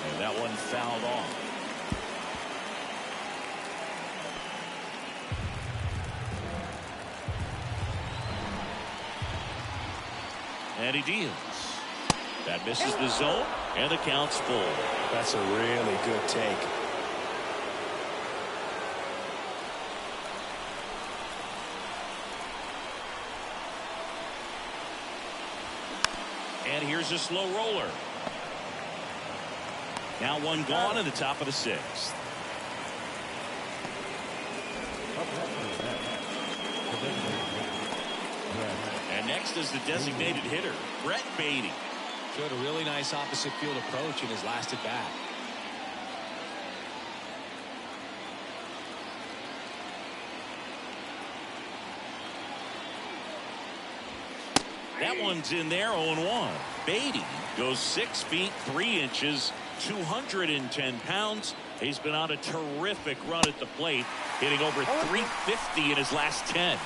And that one fouled off. And he deals. That misses the zone, and the count's full. That's a really good take. And here's a slow roller. Now 1 gone in the top of the 6th. And next is the designated hitter, Brett Beatty. Showed a really nice opposite field approach in his last at bat. That one's in there, 0-1. Beatty goes 6 feet 3 inches, 210 pounds. He's been on a terrific run at the plate, hitting over 350 in his last 10.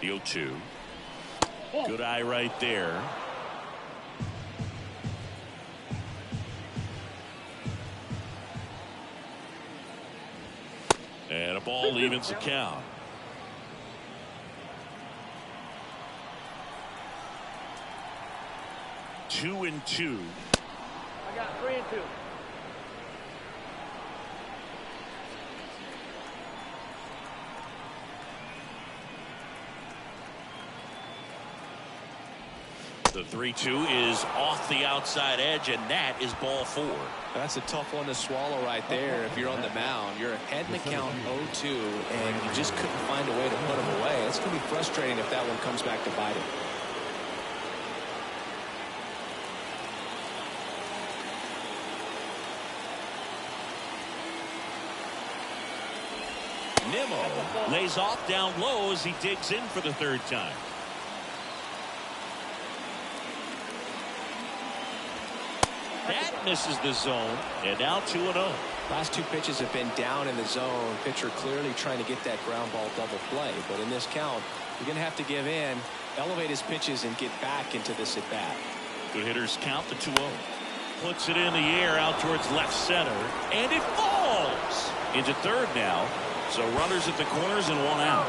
The 0-2. Good eye right there. And a ball evens the count. 2-2. I got 3-2. The 3-2 is off the outside edge, and that is ball 4. That's a tough one to swallow right there. If you're on the mound, you're ahead in the count 0-2, and you just couldn't find a way to put him away. It's going to be frustrating if that one comes back to bite him. Nimmo lays off down low as he digs in for the 3rd time. That misses the zone, and now 2-0. Last two pitches have been down in the zone. Pitcher clearly trying to get that ground ball double play. But in this count, you're going to have to give in, elevate his pitches, and get back into this at bat. Good hitters count the 2-0. Puts it in the air out towards left center, and it falls into third now. So runners at the corners and one out.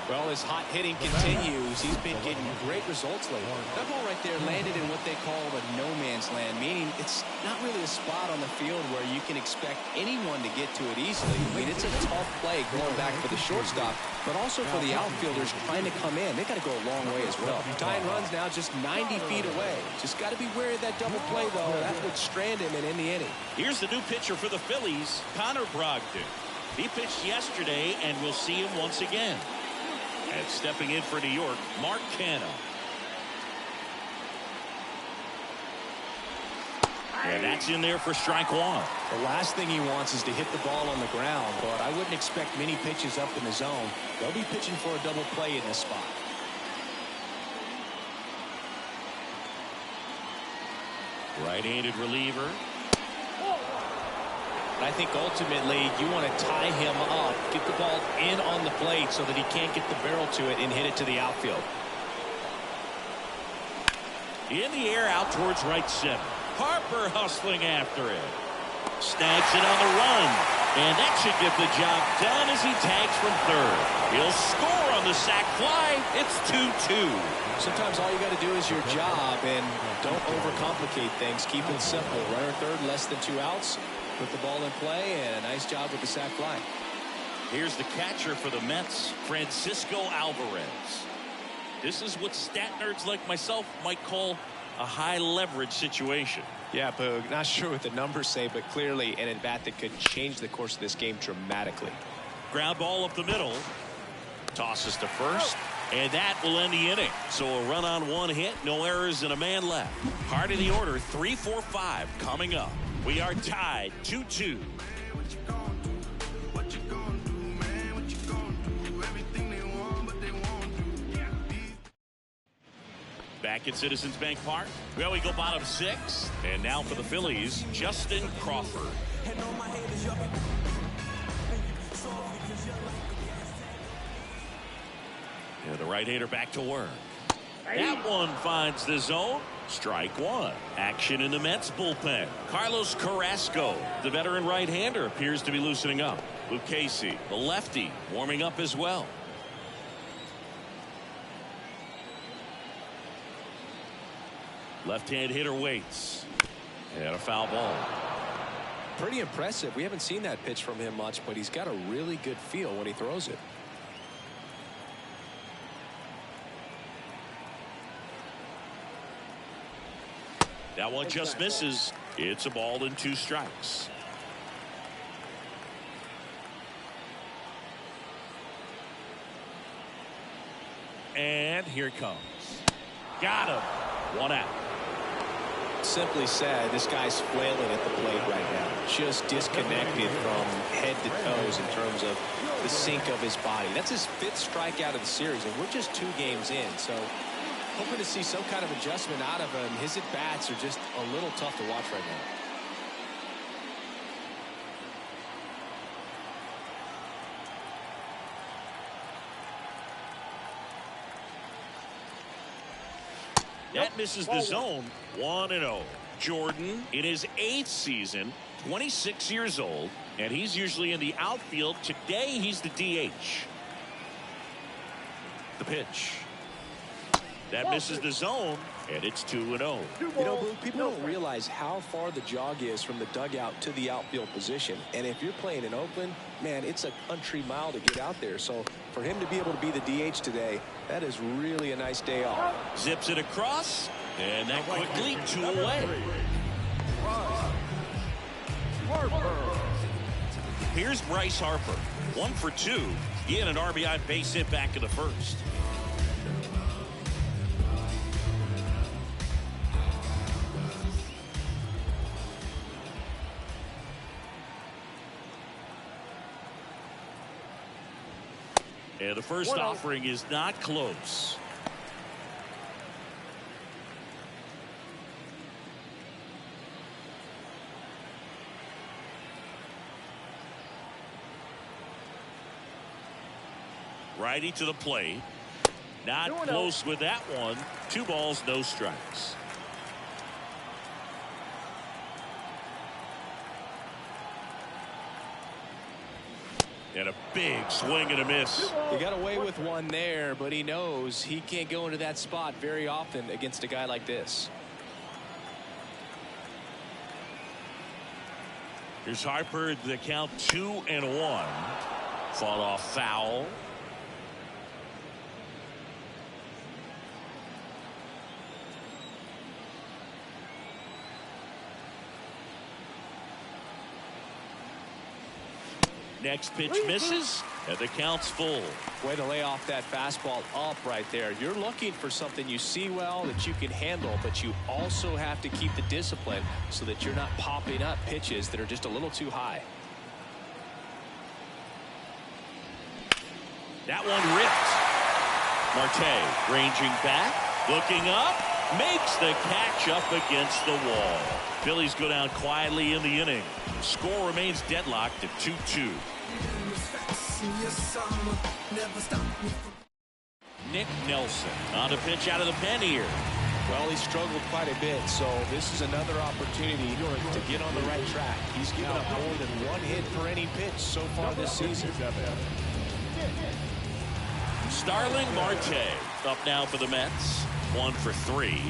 Well, his hot hitting continues. He's been getting great results lately. That ball right there landed in what they call a no man's land, meaning it's not really a spot on the field where you can expect anyone to get to it easily. I mean, it's a tough play going back for the shortstop, but also for the outfielders trying to come in. They got to go a long way as well. Tying runs now just 90 feet away. Just got to be wary of that double play, though. That would strand him in the inning. Here's the new pitcher for the Phillies, Connor Brogdon. He pitched yesterday, and we'll see him once again. And stepping in for New York, Mark Canha. And that's in there for strike one. The last thing he wants is to hit the ball on the ground, but I wouldn't expect many pitches up in the zone. They'll be pitching for a double play in this spot. Right-handed reliever. I think ultimately you want to tie him up, get the ball in on the plate so that he can't get the barrel to it and hit it to the outfield. In the air out towards right center. Harper hustling after it. Snags it on the run. And that should get the job done as he tags from third. He'll score on the sac fly. It's 2-2. Sometimes all you got to do is your job and don't overcomplicate things. Keep it simple. Runner third, less than 2 outs. Put the ball in play, and a nice job with the sac fly. Here's the catcher for the Mets, Francisco Alvarez. This is what stat nerds like myself might call a high leverage situation. Yeah, Boog, not sure what the numbers say, but clearly an at-bat that could change the course of this game dramatically. Ground ball up the middle. Tosses to first, and that will end the inning. So a run on 1 hit, no errors, and a man left. Heart of the order, 3-4-5 coming up. We are tied 2-2. Back at Citizens Bank Park. Well, we go bottom 6. And now for the Phillies, Justin Crawford. Yeah, the right-hander back to work. That one finds the zone. Strike one. Action in the Mets bullpen. Carlos Carrasco, the veteran right-hander, appears to be loosening up. Luke Casey, the lefty, warming up as well. Left-hand hitter waits. And a foul ball. Pretty impressive. We haven't seen that pitch from him much, but he's got a really good feel when he throws it. That one just misses. It's a ball and 2 strikes. And here it comes. Got him. 1 out. Simply said, this guy's flailing at the plate right now. Just disconnected from head to toes in terms of the sink of his body. That's his 5th strikeout of the series, and we're just 2 games in. So hoping to see some kind of adjustment out of him. His at-bats are just a little tough to watch right now. That misses the zone. 1-0. Jordan in his 8th season, 26 years old, and he's usually in the outfield. Today he's the DH. The pitch. That misses the zone, and it's 2-0. You know, Blue, people don't realize how far the jog is from the dugout to the outfield position. And if you're playing in Oakland, man, it's a country mile to get out there. So for him to be able to be the DH today, that is really a nice day off. Zips it across, and that quickly 2 away. Here's Bryce Harper. 1 for 2. He had an RBI base hit back in the first. And the first offering is not close. Righty to the plate. Not close with that one. 2 balls, no strikes. And a big swing and a miss. He got away with one there, but he knows he can't go into that spot very often against a guy like this. Here's Harper. The count 2-1. Fought off foul. Next pitch misses, and the count's full. Way to lay off that fastball up right there. You're looking for something you see well that you can handle, but you also have to keep the discipline so that you're not popping up pitches that are just a little too high. That one ripped. Marte ranging back, looking up, makes the catch up against the wall. Phillies go down quietly in the inning. Score remains deadlocked at 2-2. Nick Nelson on a pitch out of the pen here. Well, he struggled quite a bit, so this is another opportunity to get on the right track. He's given up more than 1 hit per inning pitch so far this season. Starling Marte up now for the Mets. 1 for 3.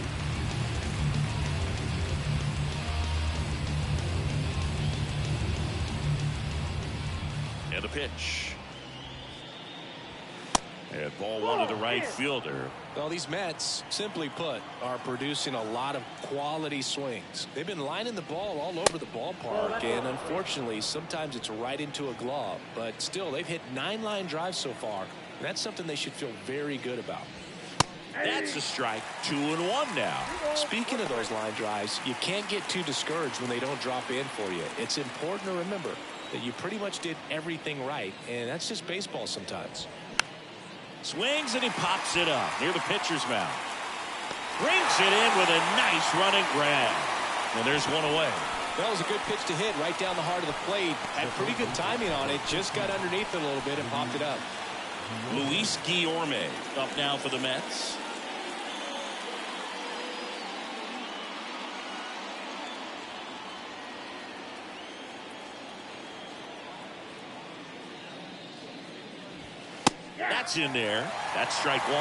And a pitch. And ball 1 to the right fielder. Well, these Mets, simply put, are producing a lot of quality swings. They've been lining the ball all over the ballpark, and unfortunately, sometimes it's right into a glove. But still, they've hit 9 line drives so far, and that's something they should feel very good about. That's a strike. 2-1 now. Speaking of those line drives, you can't get too discouraged when they don't drop in for you. It's important to remember that you pretty much did everything right, and that's just baseball sometimes. Swings and he pops it up near the pitcher's mound. Brings it in with a nice running grab. And there's one away. That was a good pitch to hit right down the heart of the plate. Had pretty good timing on it. Just got underneath it a little bit and popped it up. Luis Guillorme up now for the Mets. That's in there. That's strike 1.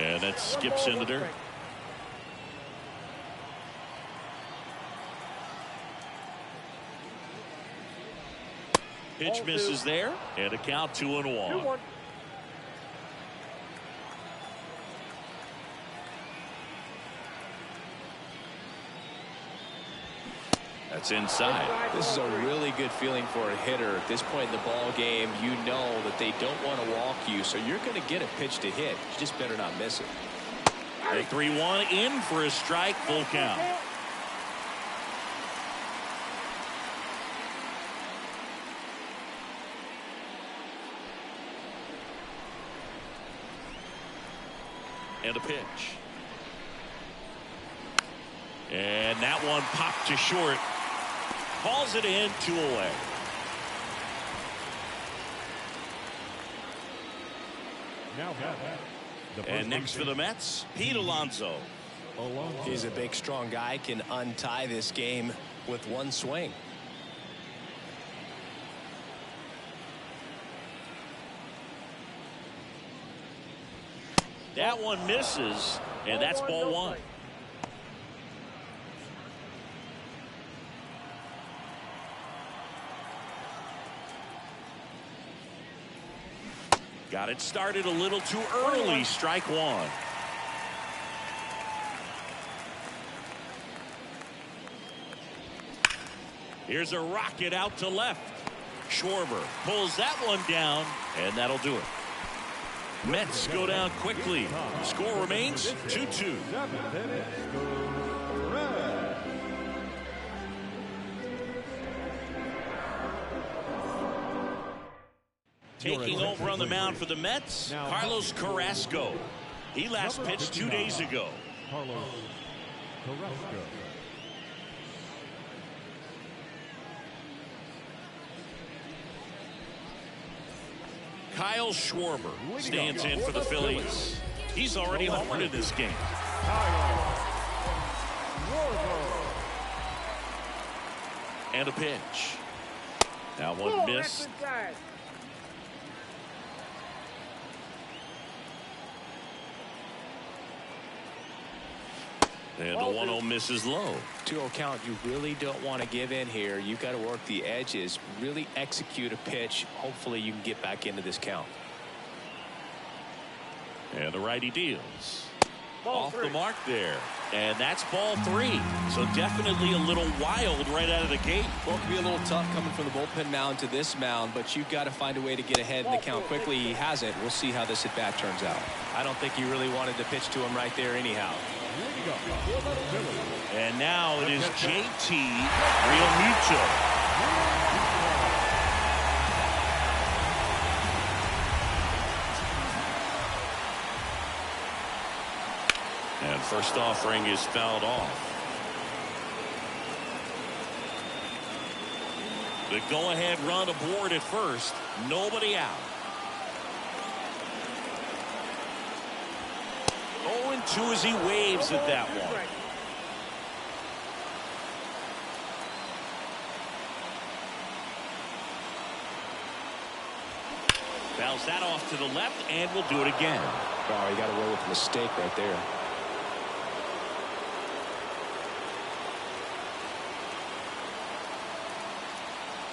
And that skips in the dirt. Pitch misses there, and a count 2-1. That's inside. This is a really good feeling for a hitter at this point in the ball game. You know that they don't want to walk you, so you're going to get a pitch to hit. You just better not miss it. A 3-1 in for a strike, full count. And a pitch. And that one popped to short. Calls it in, 2 away. And next for the Mets, Pete Alonso. He's a big, strong guy, can untie this game with one swing. That one misses, and that's ball 1. Got it started a little too early. Strike 1. Here's a rocket out to left. Schwarber pulls that one down, and that'll do it. Mets go down quickly. Score remains 2-2. Taking over on the mound for the Mets, Carlos Carrasco. He last pitched 2 days ago. Carlos Carrasco. Kyle Schwarber stands in for the Phillies. He's already homered in this game. And a pitch. That one missed. And the 1-0 misses low. 2-0 count. You really don't want to give in here. You've got to work the edges, really execute a pitch. Hopefully you can get back into this count. And the righty deals. Off the mark there. And that's ball 3. So definitely a little wild right out of the gate. Well, it could be a little tough coming from the bullpen mound to this mound, but you've got to find a way to get ahead in the count quickly. He hasn't. We'll see how this at bat turns out. I don't think he really wanted to pitch to him right there anyhow. And now it is JT Realmuto. And first offering is fouled off. The go-ahead run aboard at first. Nobody out. 0-2 as he waves at that one. Fouls that off to the left, and we'll do it again. Oh, he got away with a mistake right there.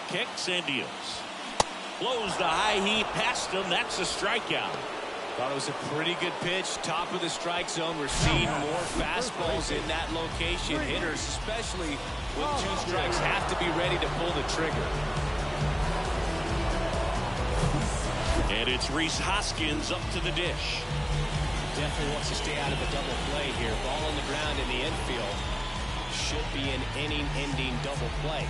Kicks and deals. Blows the high heat past him. That's a strikeout. Thought it was a pretty good pitch. Top of the strike zone. We're seeing more fastballs in that location. Hitters, especially with 2 strikes, have to be ready to pull the trigger. And it's Rhys Hoskins up to the dish. Definitely wants to stay out of a double play here. Ball on the ground in the infield. Should be an inning-ending double play.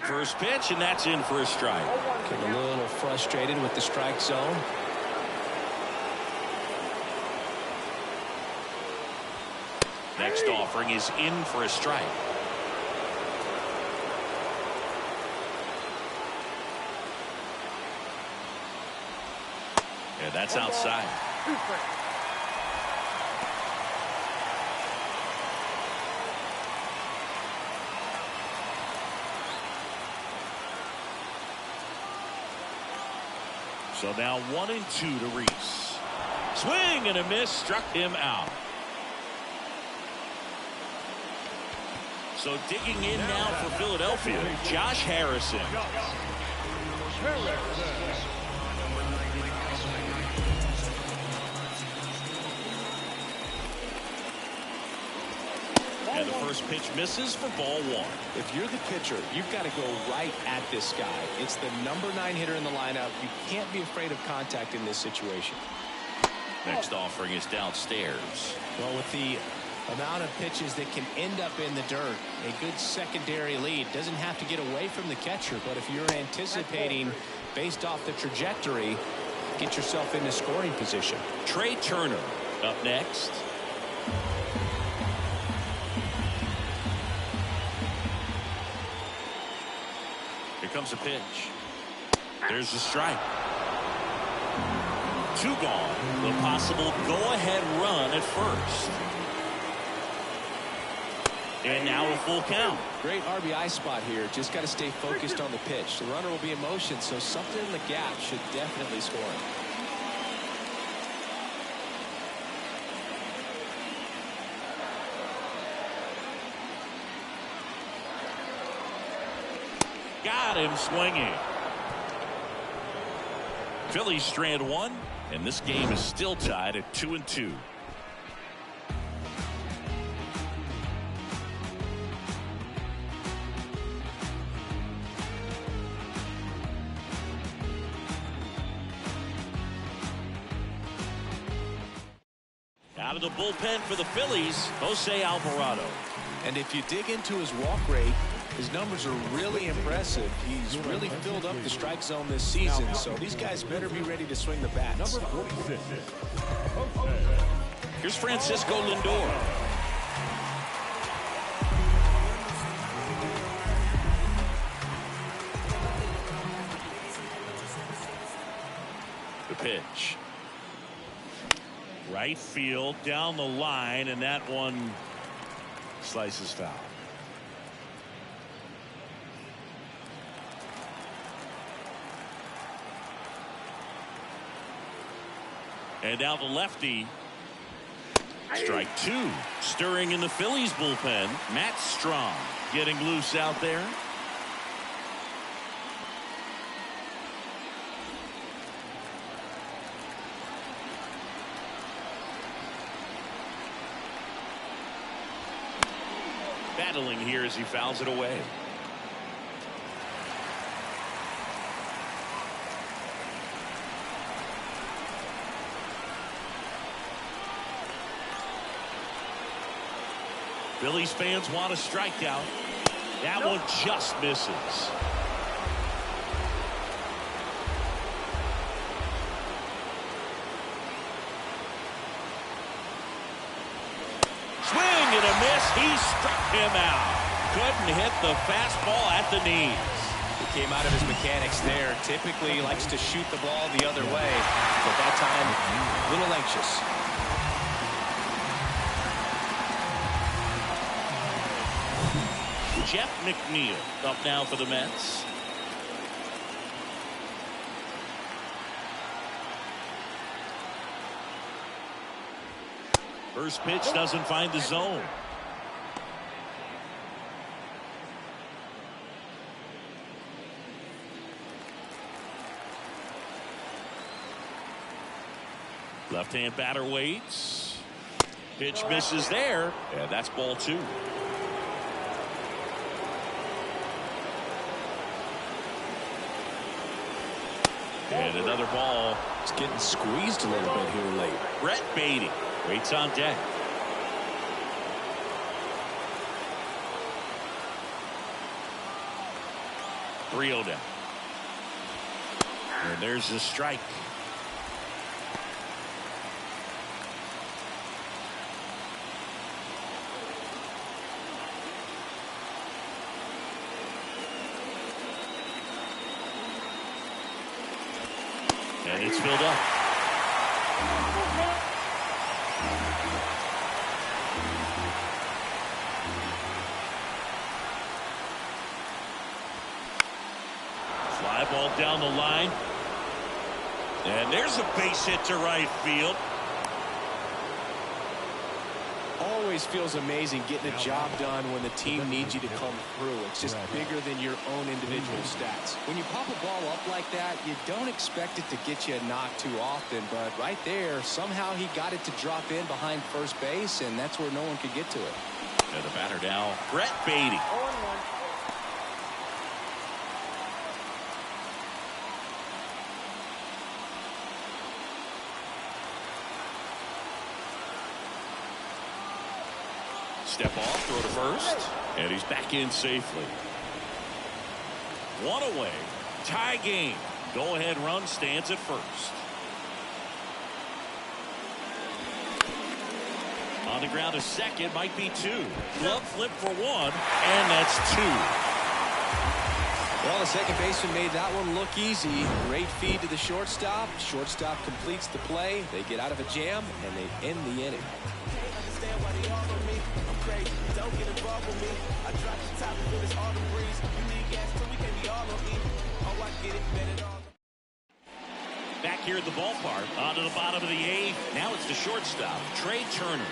First pitch, and that's in for a strike. Getting a little frustrated with the strike zone. Next offering is in for a strike. And that's outside. So now 1-2 to Rhys. Swing and a miss, struck him out. So digging in now for Philadelphia, Josh Harrison. And the first pitch misses for ball 1. If you're the pitcher, you've got to go right at this guy. It's the number 9 hitter in the lineup. You can't be afraid of contact in this situation. Next offering is downstairs. Well, with the amount of pitches that can end up in the dirt, a good secondary lead doesn't have to get away from the catcher, but if you're anticipating based off the trajectory, get yourself into scoring position. Trey Turner up next. Here comes a pitch. There's the strike. 2 gone. The possible go-ahead run at first. And now a full count. Great RBI spot here. Just got to stay focused on the pitch. The runner will be in motion, so something in the gap should definitely score him. Got him swinging. Phillies strand 1, and this game is still tied at 2-2. Out of the bullpen for the Phillies, Jose Alvarado. And if you dig into his walk rate, his numbers are really impressive. He's really filled up the strike zone this season, so these guys better be ready to swing the bats. Number 46. Here's Francisco Lindor. The pitch. Right field, down the line, and that one slices foul. And now the lefty. Strike two. Stirring in the Phillies bullpen. Matt Strong getting loose out there. Battling here as he fouls it away. Phillies fans want a strikeout. That one just misses. Swing and a miss. He struck him out. Couldn't hit the fastball at the knees. He came out of his mechanics there. Typically he likes to shoot the ball the other way, but that time a little anxious. Jeff McNeil up now for the Mets. First pitch doesn't find the zone. Left-hand batter waits. Pitch misses there, and that's ball two. And another ball. It's getting squeezed a little bit here late. Brett Beatty waits on deck. Three-0 down. And there's the strike. And it's filled up. Fly ball down the line. And there's a base hit to right field. Always feels amazing getting a job done when the team needs you to come through. It's just bigger than your own individual stats. When you pop a ball up like that, you don't expect it to get you a knock too often, but right there, somehow he got it to drop in behind first base, and that's where no one could get to it. And the batter now, Brett Beatty. Step off, throw to first, and he's back in safely. One away, tie game. Go-ahead run stands at first. On the ground, a second, might be two. Glove flip for one, and that's two. Well, the second baseman made that one look easy. Great feed to the shortstop. Shortstop completes the play. They get out of a jam, and they end the inning. Don't get involved with me. I drop the top of this autumn breeze. You need gas so we can be all on E. Oh, I get it, bet it all. Back here at the ballpark, onto the bottom of the eighth. Now it's the shortstop, Trey Turner.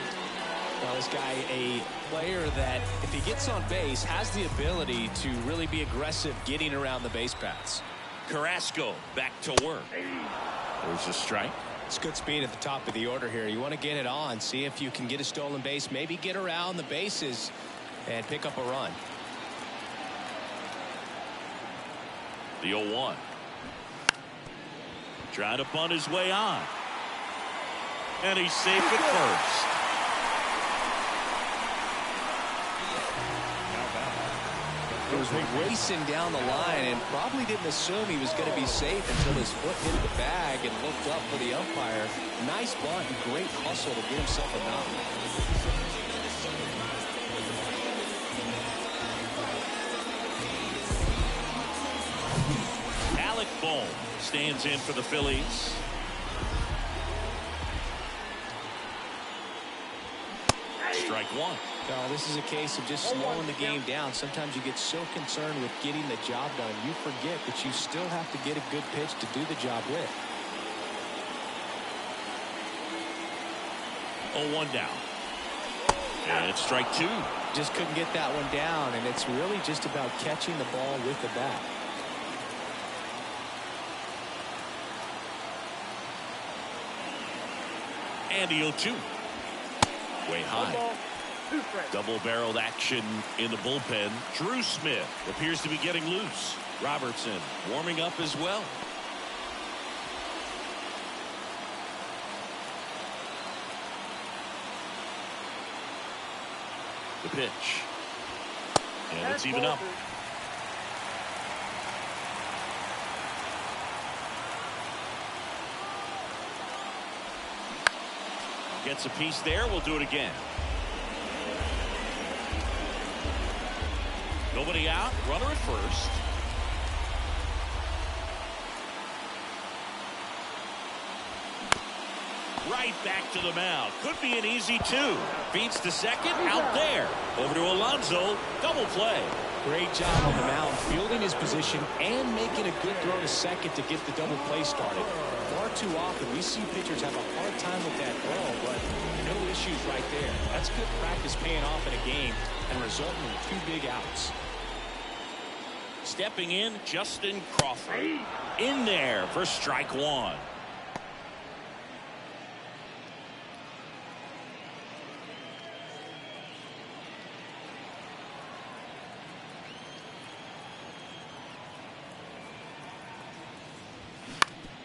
Well, this guy, a player that, if he gets on base, has the ability to really be aggressive getting around the base paths. Carrasco back to work. There's a strike. It's good speed at the top of the order here. You want to get it on, see if you can get a stolen base, maybe get around the bases and pick up a run. The 0-1. Trying to bunt his way on. And he's safe at first. He was racing down the line and probably didn't assume he was going to be safe until his foot hit the bag and looked up for the umpire. Nice bunt and great hustle to get himself a knock. Alec Bohm stands in for the Phillies. Strike one. No, this is a case of just slowing the game down. Sometimes you get so concerned with getting the job done, you forget that you still have to get a good pitch to do the job with. 0-1 down. And it's strike two. Just couldn't get that one down, and it's really just about catching the ball with the bat. And the 0-2. Way high. Double-barreled action in the bullpen. Drew Smith appears to be getting loose. Robertson warming up as well. The pitch. And it's even up. Gets a piece there. We'll do it again. Nobody out. Runner at first. Right back to the mound. Could be an easy two. Feeds to second. Out there. Over to Alonso. Double play. Great job on the mound, fielding his position and making a good throw to second to get the double play started. Far too often we see pitchers have a hard time with that throw, but no issues right there. That's good practice paying off in a game and resulting in 2 big outs. Stepping in, Justin Crawford. In there for strike one.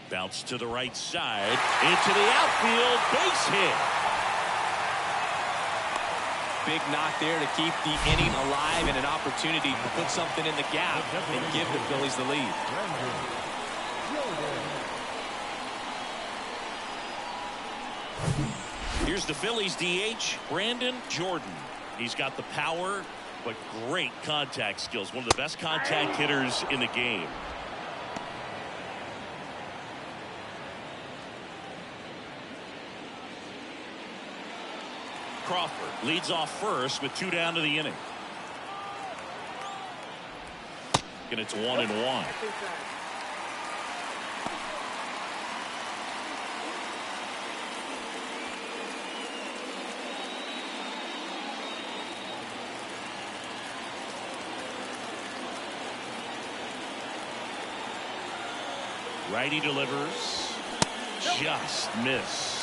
Bounce to the right side. Into the outfield. Base hit. Big knock there to keep the inning alive and an opportunity to put something in the gap and give the Phillies the lead. Here's the Phillies DH, Brandon Jordan. He's got the power, but great contact skills. One of the best contact hitters in the game. Crawford leads off first with 2 down to the inning. And it's 1-1. Righty delivers. Just missed.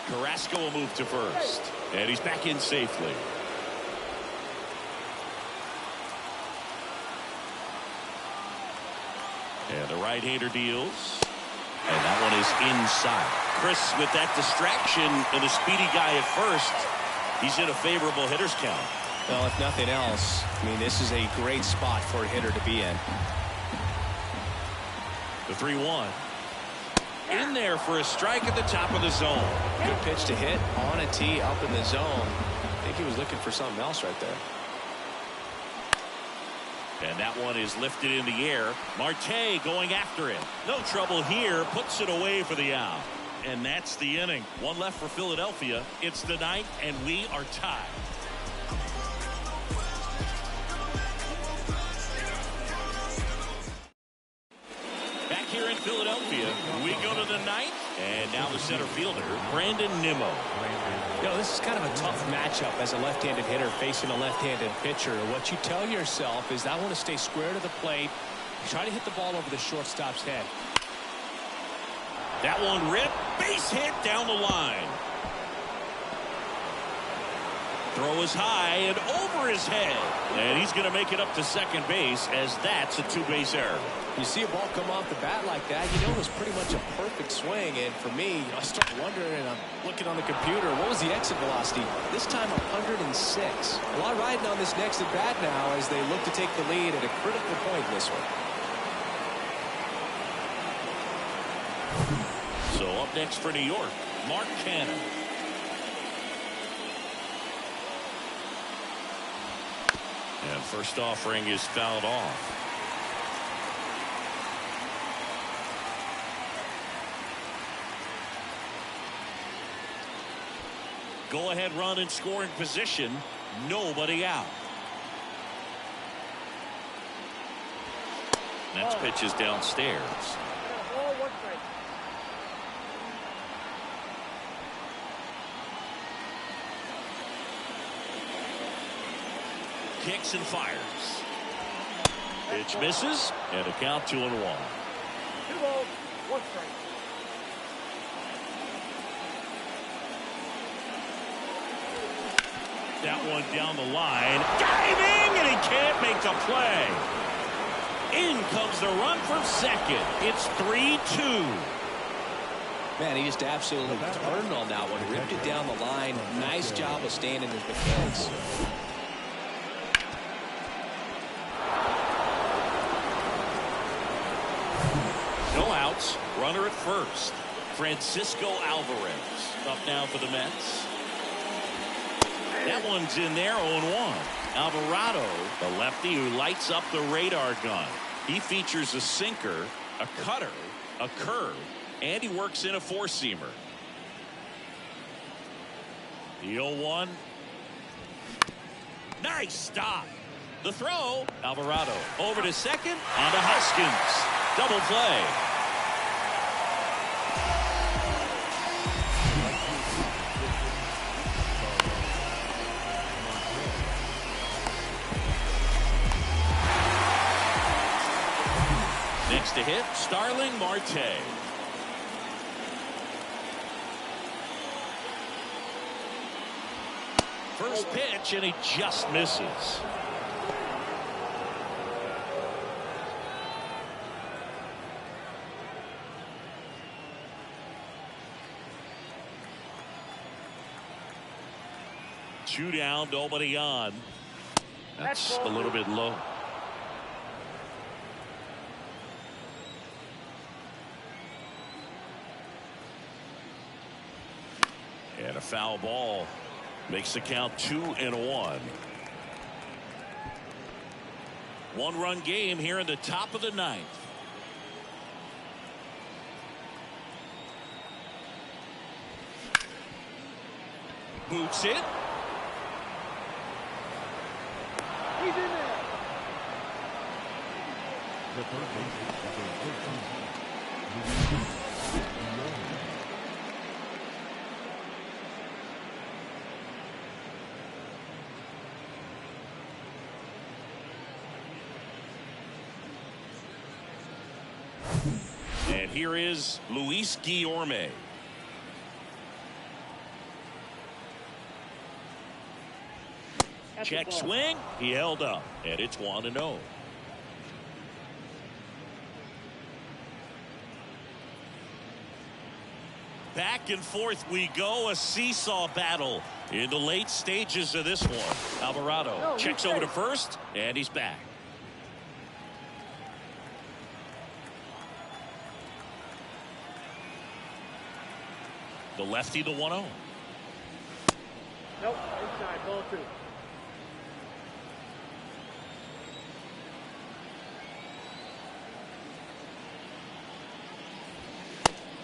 Carrasco will move to first. And he's back in safely. And the right-hander deals. And that one is inside. Chris, with that distraction and the speedy guy at first, he's in a favorable hitter's count. Well, if nothing else, I mean, this is a great spot for a hitter to be in. The 3-1. In there for a strike at the top of the zone. Good pitch to hit on a tee up in the zone. I think he was looking for something else right there. And that one is lifted in the air. Marte going after it. No trouble here. Puts it away for the out. And that's the inning. One left for Philadelphia. It's the ninth, and we are tied. Back here in Philadelphia, we go to the ninth. And now the center fielder, Brandon Nimmo. You know, this is kind of a tough matchup as a left-handed hitter facing a left-handed pitcher. What you tell yourself is I want to stay square to the plate, try to hit the ball over the shortstop's head. That one ripped, base hit down the line. Throw is high and over his head. And he's going to make it up to second base as that's a two-base error. You see a ball come off the bat like that, you know it was pretty much a perfect swing. And for me, I start wondering, and I'm looking on the computer, what was the exit velocity? This time 106. A lot riding on this next at bat now as they look to take the lead at a critical point in this one. So up next for New York, Mark Cannon. And first offering is fouled off. Go ahead run in scoring position. Nobody out. Next pitch is downstairs. Ball, 1 strike. Kicks and fires. Pitch misses and a count 2-1. 2 balls, 1 strike. That one down the line. Diving, and he can't make the play. In comes the run from second. It's 3-2. Man, he just absolutely turned on that one. Ripped it down the line. Nice job of staying in his mechanics. No outs. Runner at first. Francisco Alvarez up now for the Mets. That one's in there, 0-1. Alvarado, the lefty who lights up the radar gun. He features a sinker, a cutter, a curve, and he works in a four-seamer. The 0-1. Nice stop. The throw, Alvarado over to second, on to Hoskins. Double play. Next to hit, Starling Marte. First pitch, and he just misses. Two down, nobody on. That's a little bit low. And a foul ball makes the count 2-1. One-run game here in the top of the ninth. Boots it. He's in there. The third baseman, And here is Luis Guillorme. Check swing. He held up, and it's 1-0. Back and forth we go, a seesaw battle in the late stages of this one. Alvarado checks over to first, and he's back. The lefty, the 1-0. Nope, inside, ball 2.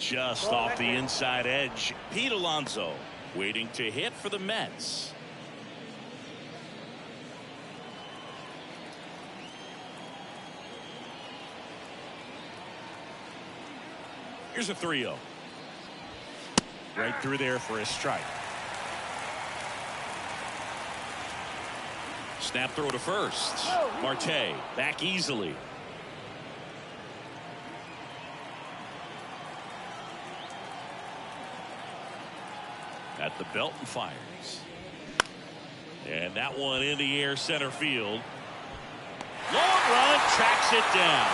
Just off the inside edge. Pete Alonso waiting to hit for the Mets. Here's a 3-0. Right through there for a strike. Snap throw to first. Marte back easily. At the belt and fires. And that one in the air center field. Long run, tracks it down.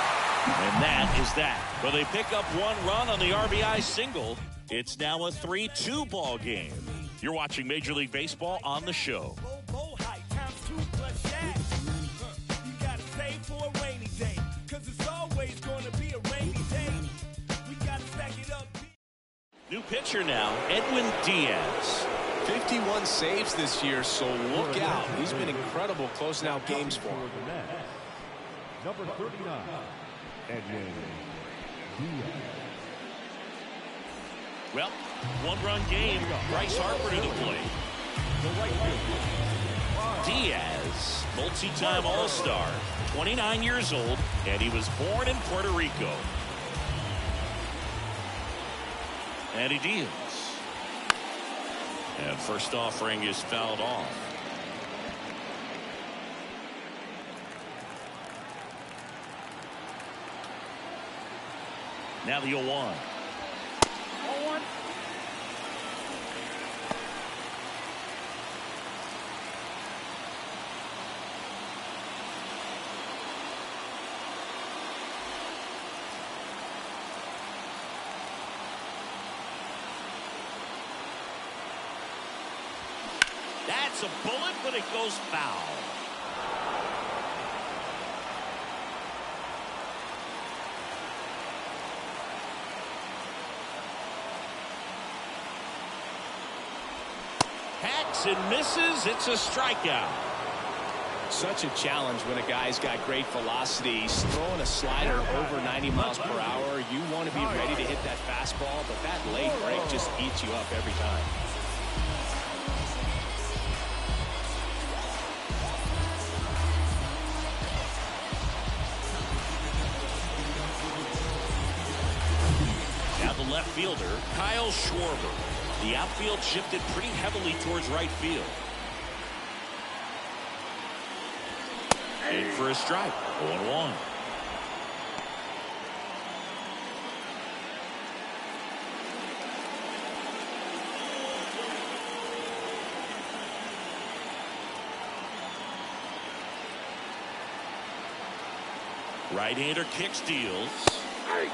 And that is that. Well, they pick up one run on the RBI single. It's now a 3-2 ball game. You're watching Major League Baseball on the show. New pitcher now, Edwin Diaz. 51 saves this year, so look out. He's been incredible closing out games for him. Number 39, Edwin Diaz. Well, one-run game. Bryce Harper to the plate. Diaz, multi-time All-Star, 29 years old, and he was born in Puerto Rico. Andy Diaz. And first offering is fouled off. Now the 0-1. 0-1. That's a bullet, but it goes foul. Hacks and misses. It's a strikeout. Such a challenge when a guy's got great velocity. He's throwing a slider over 90 miles per hour. You want to be ready to hit that fastball, but that late break just eats you up every time. The left fielder, Kyle Schwarber. The outfield shifted pretty heavily towards right field. In for a strike. 0-1. Right-hander kick steals.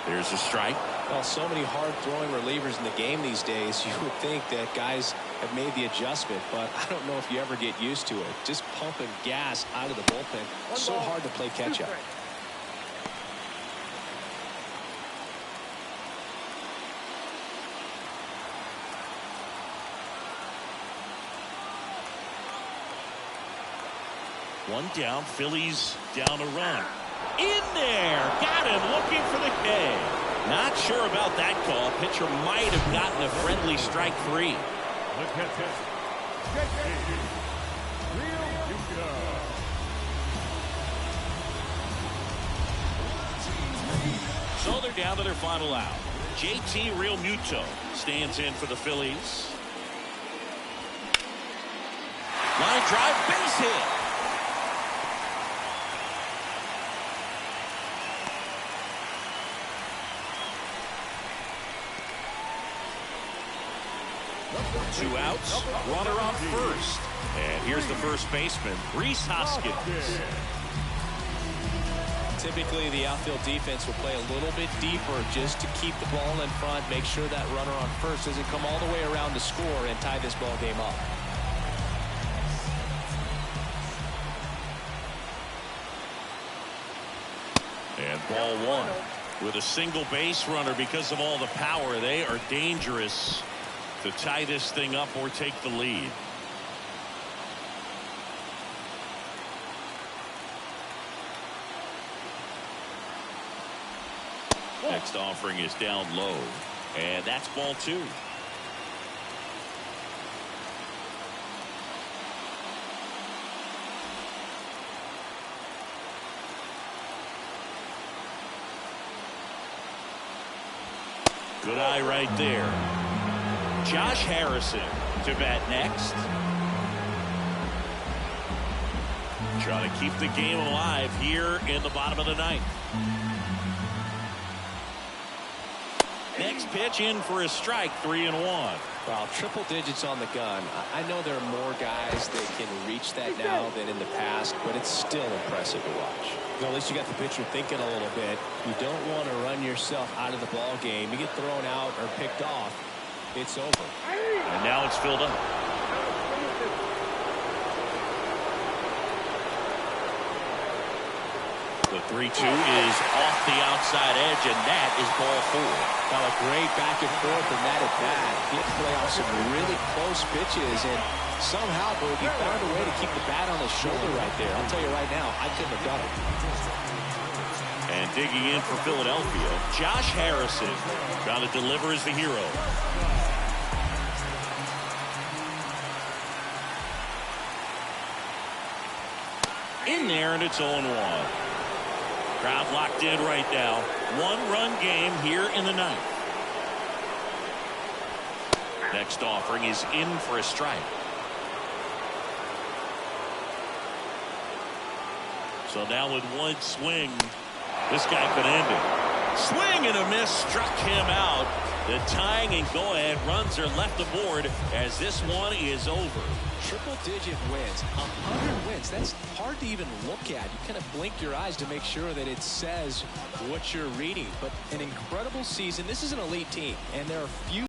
There's a strike. Well, so many hard-throwing relievers in the game these days, you would think that guys have made the adjustment, but I don't know if you ever get used to it. Just pumping gas out of the bullpen. So hard to play catch-up. One down, Phillies down a run. In there, got him looking for the K. Not sure about that call. Pitcher might have gotten a friendly strike 3. So they're down to their final out. JT Realmuto stands in for the Phillies. Line drive, base hit. Two outs, runner on first. And here's the first baseman, Rhys Hoskins. Typically, the outfield defense will play a little bit deeper just to keep the ball in front, make sure that runner on first doesn't come all the way around to score and tie this ball game up. And ball 1. With a single base runner, because of all the power, they are dangerous to tie this thing up or take the lead. Next offering is down low, and that's ball 2. Good eye right there. Josh Harrison to bat next. Trying to keep the game alive here in the bottom of the ninth. Next pitch in for a strike, 3-1. Well, triple digits on the gun. I know there are more guys that can reach that now than in the past, but it's still impressive to watch. Well, at least you got the pitcher thinking a little bit. You don't want to run yourself out of the ball game. You get thrown out or picked off, it's over. And now it's filled up. The 3-2 is off the outside edge, and that is ball 4. Well, a great back and forth and that at bat. He had to play off some really close pitches, and somehow, Boogie, found a way to keep the bat on his shoulder right there. I'll tell you right now, I couldn't have done it. And digging in for Philadelphia, Josh Harrison trying to deliver as the hero. In there, and it's 0-1. Crowd locked in right now. 1-run game here in the ninth. Next offering is in for a strike. So now with one swing, this guy could end it. Swing and a miss struck him out. The tying and go-ahead runs are left aboard as this one is over. Triple-digit wins, 100 wins. That's hard to even look at. You kind of blink your eyes to make sure that it says what you're reading. But an incredible season. This is an elite team, and there are few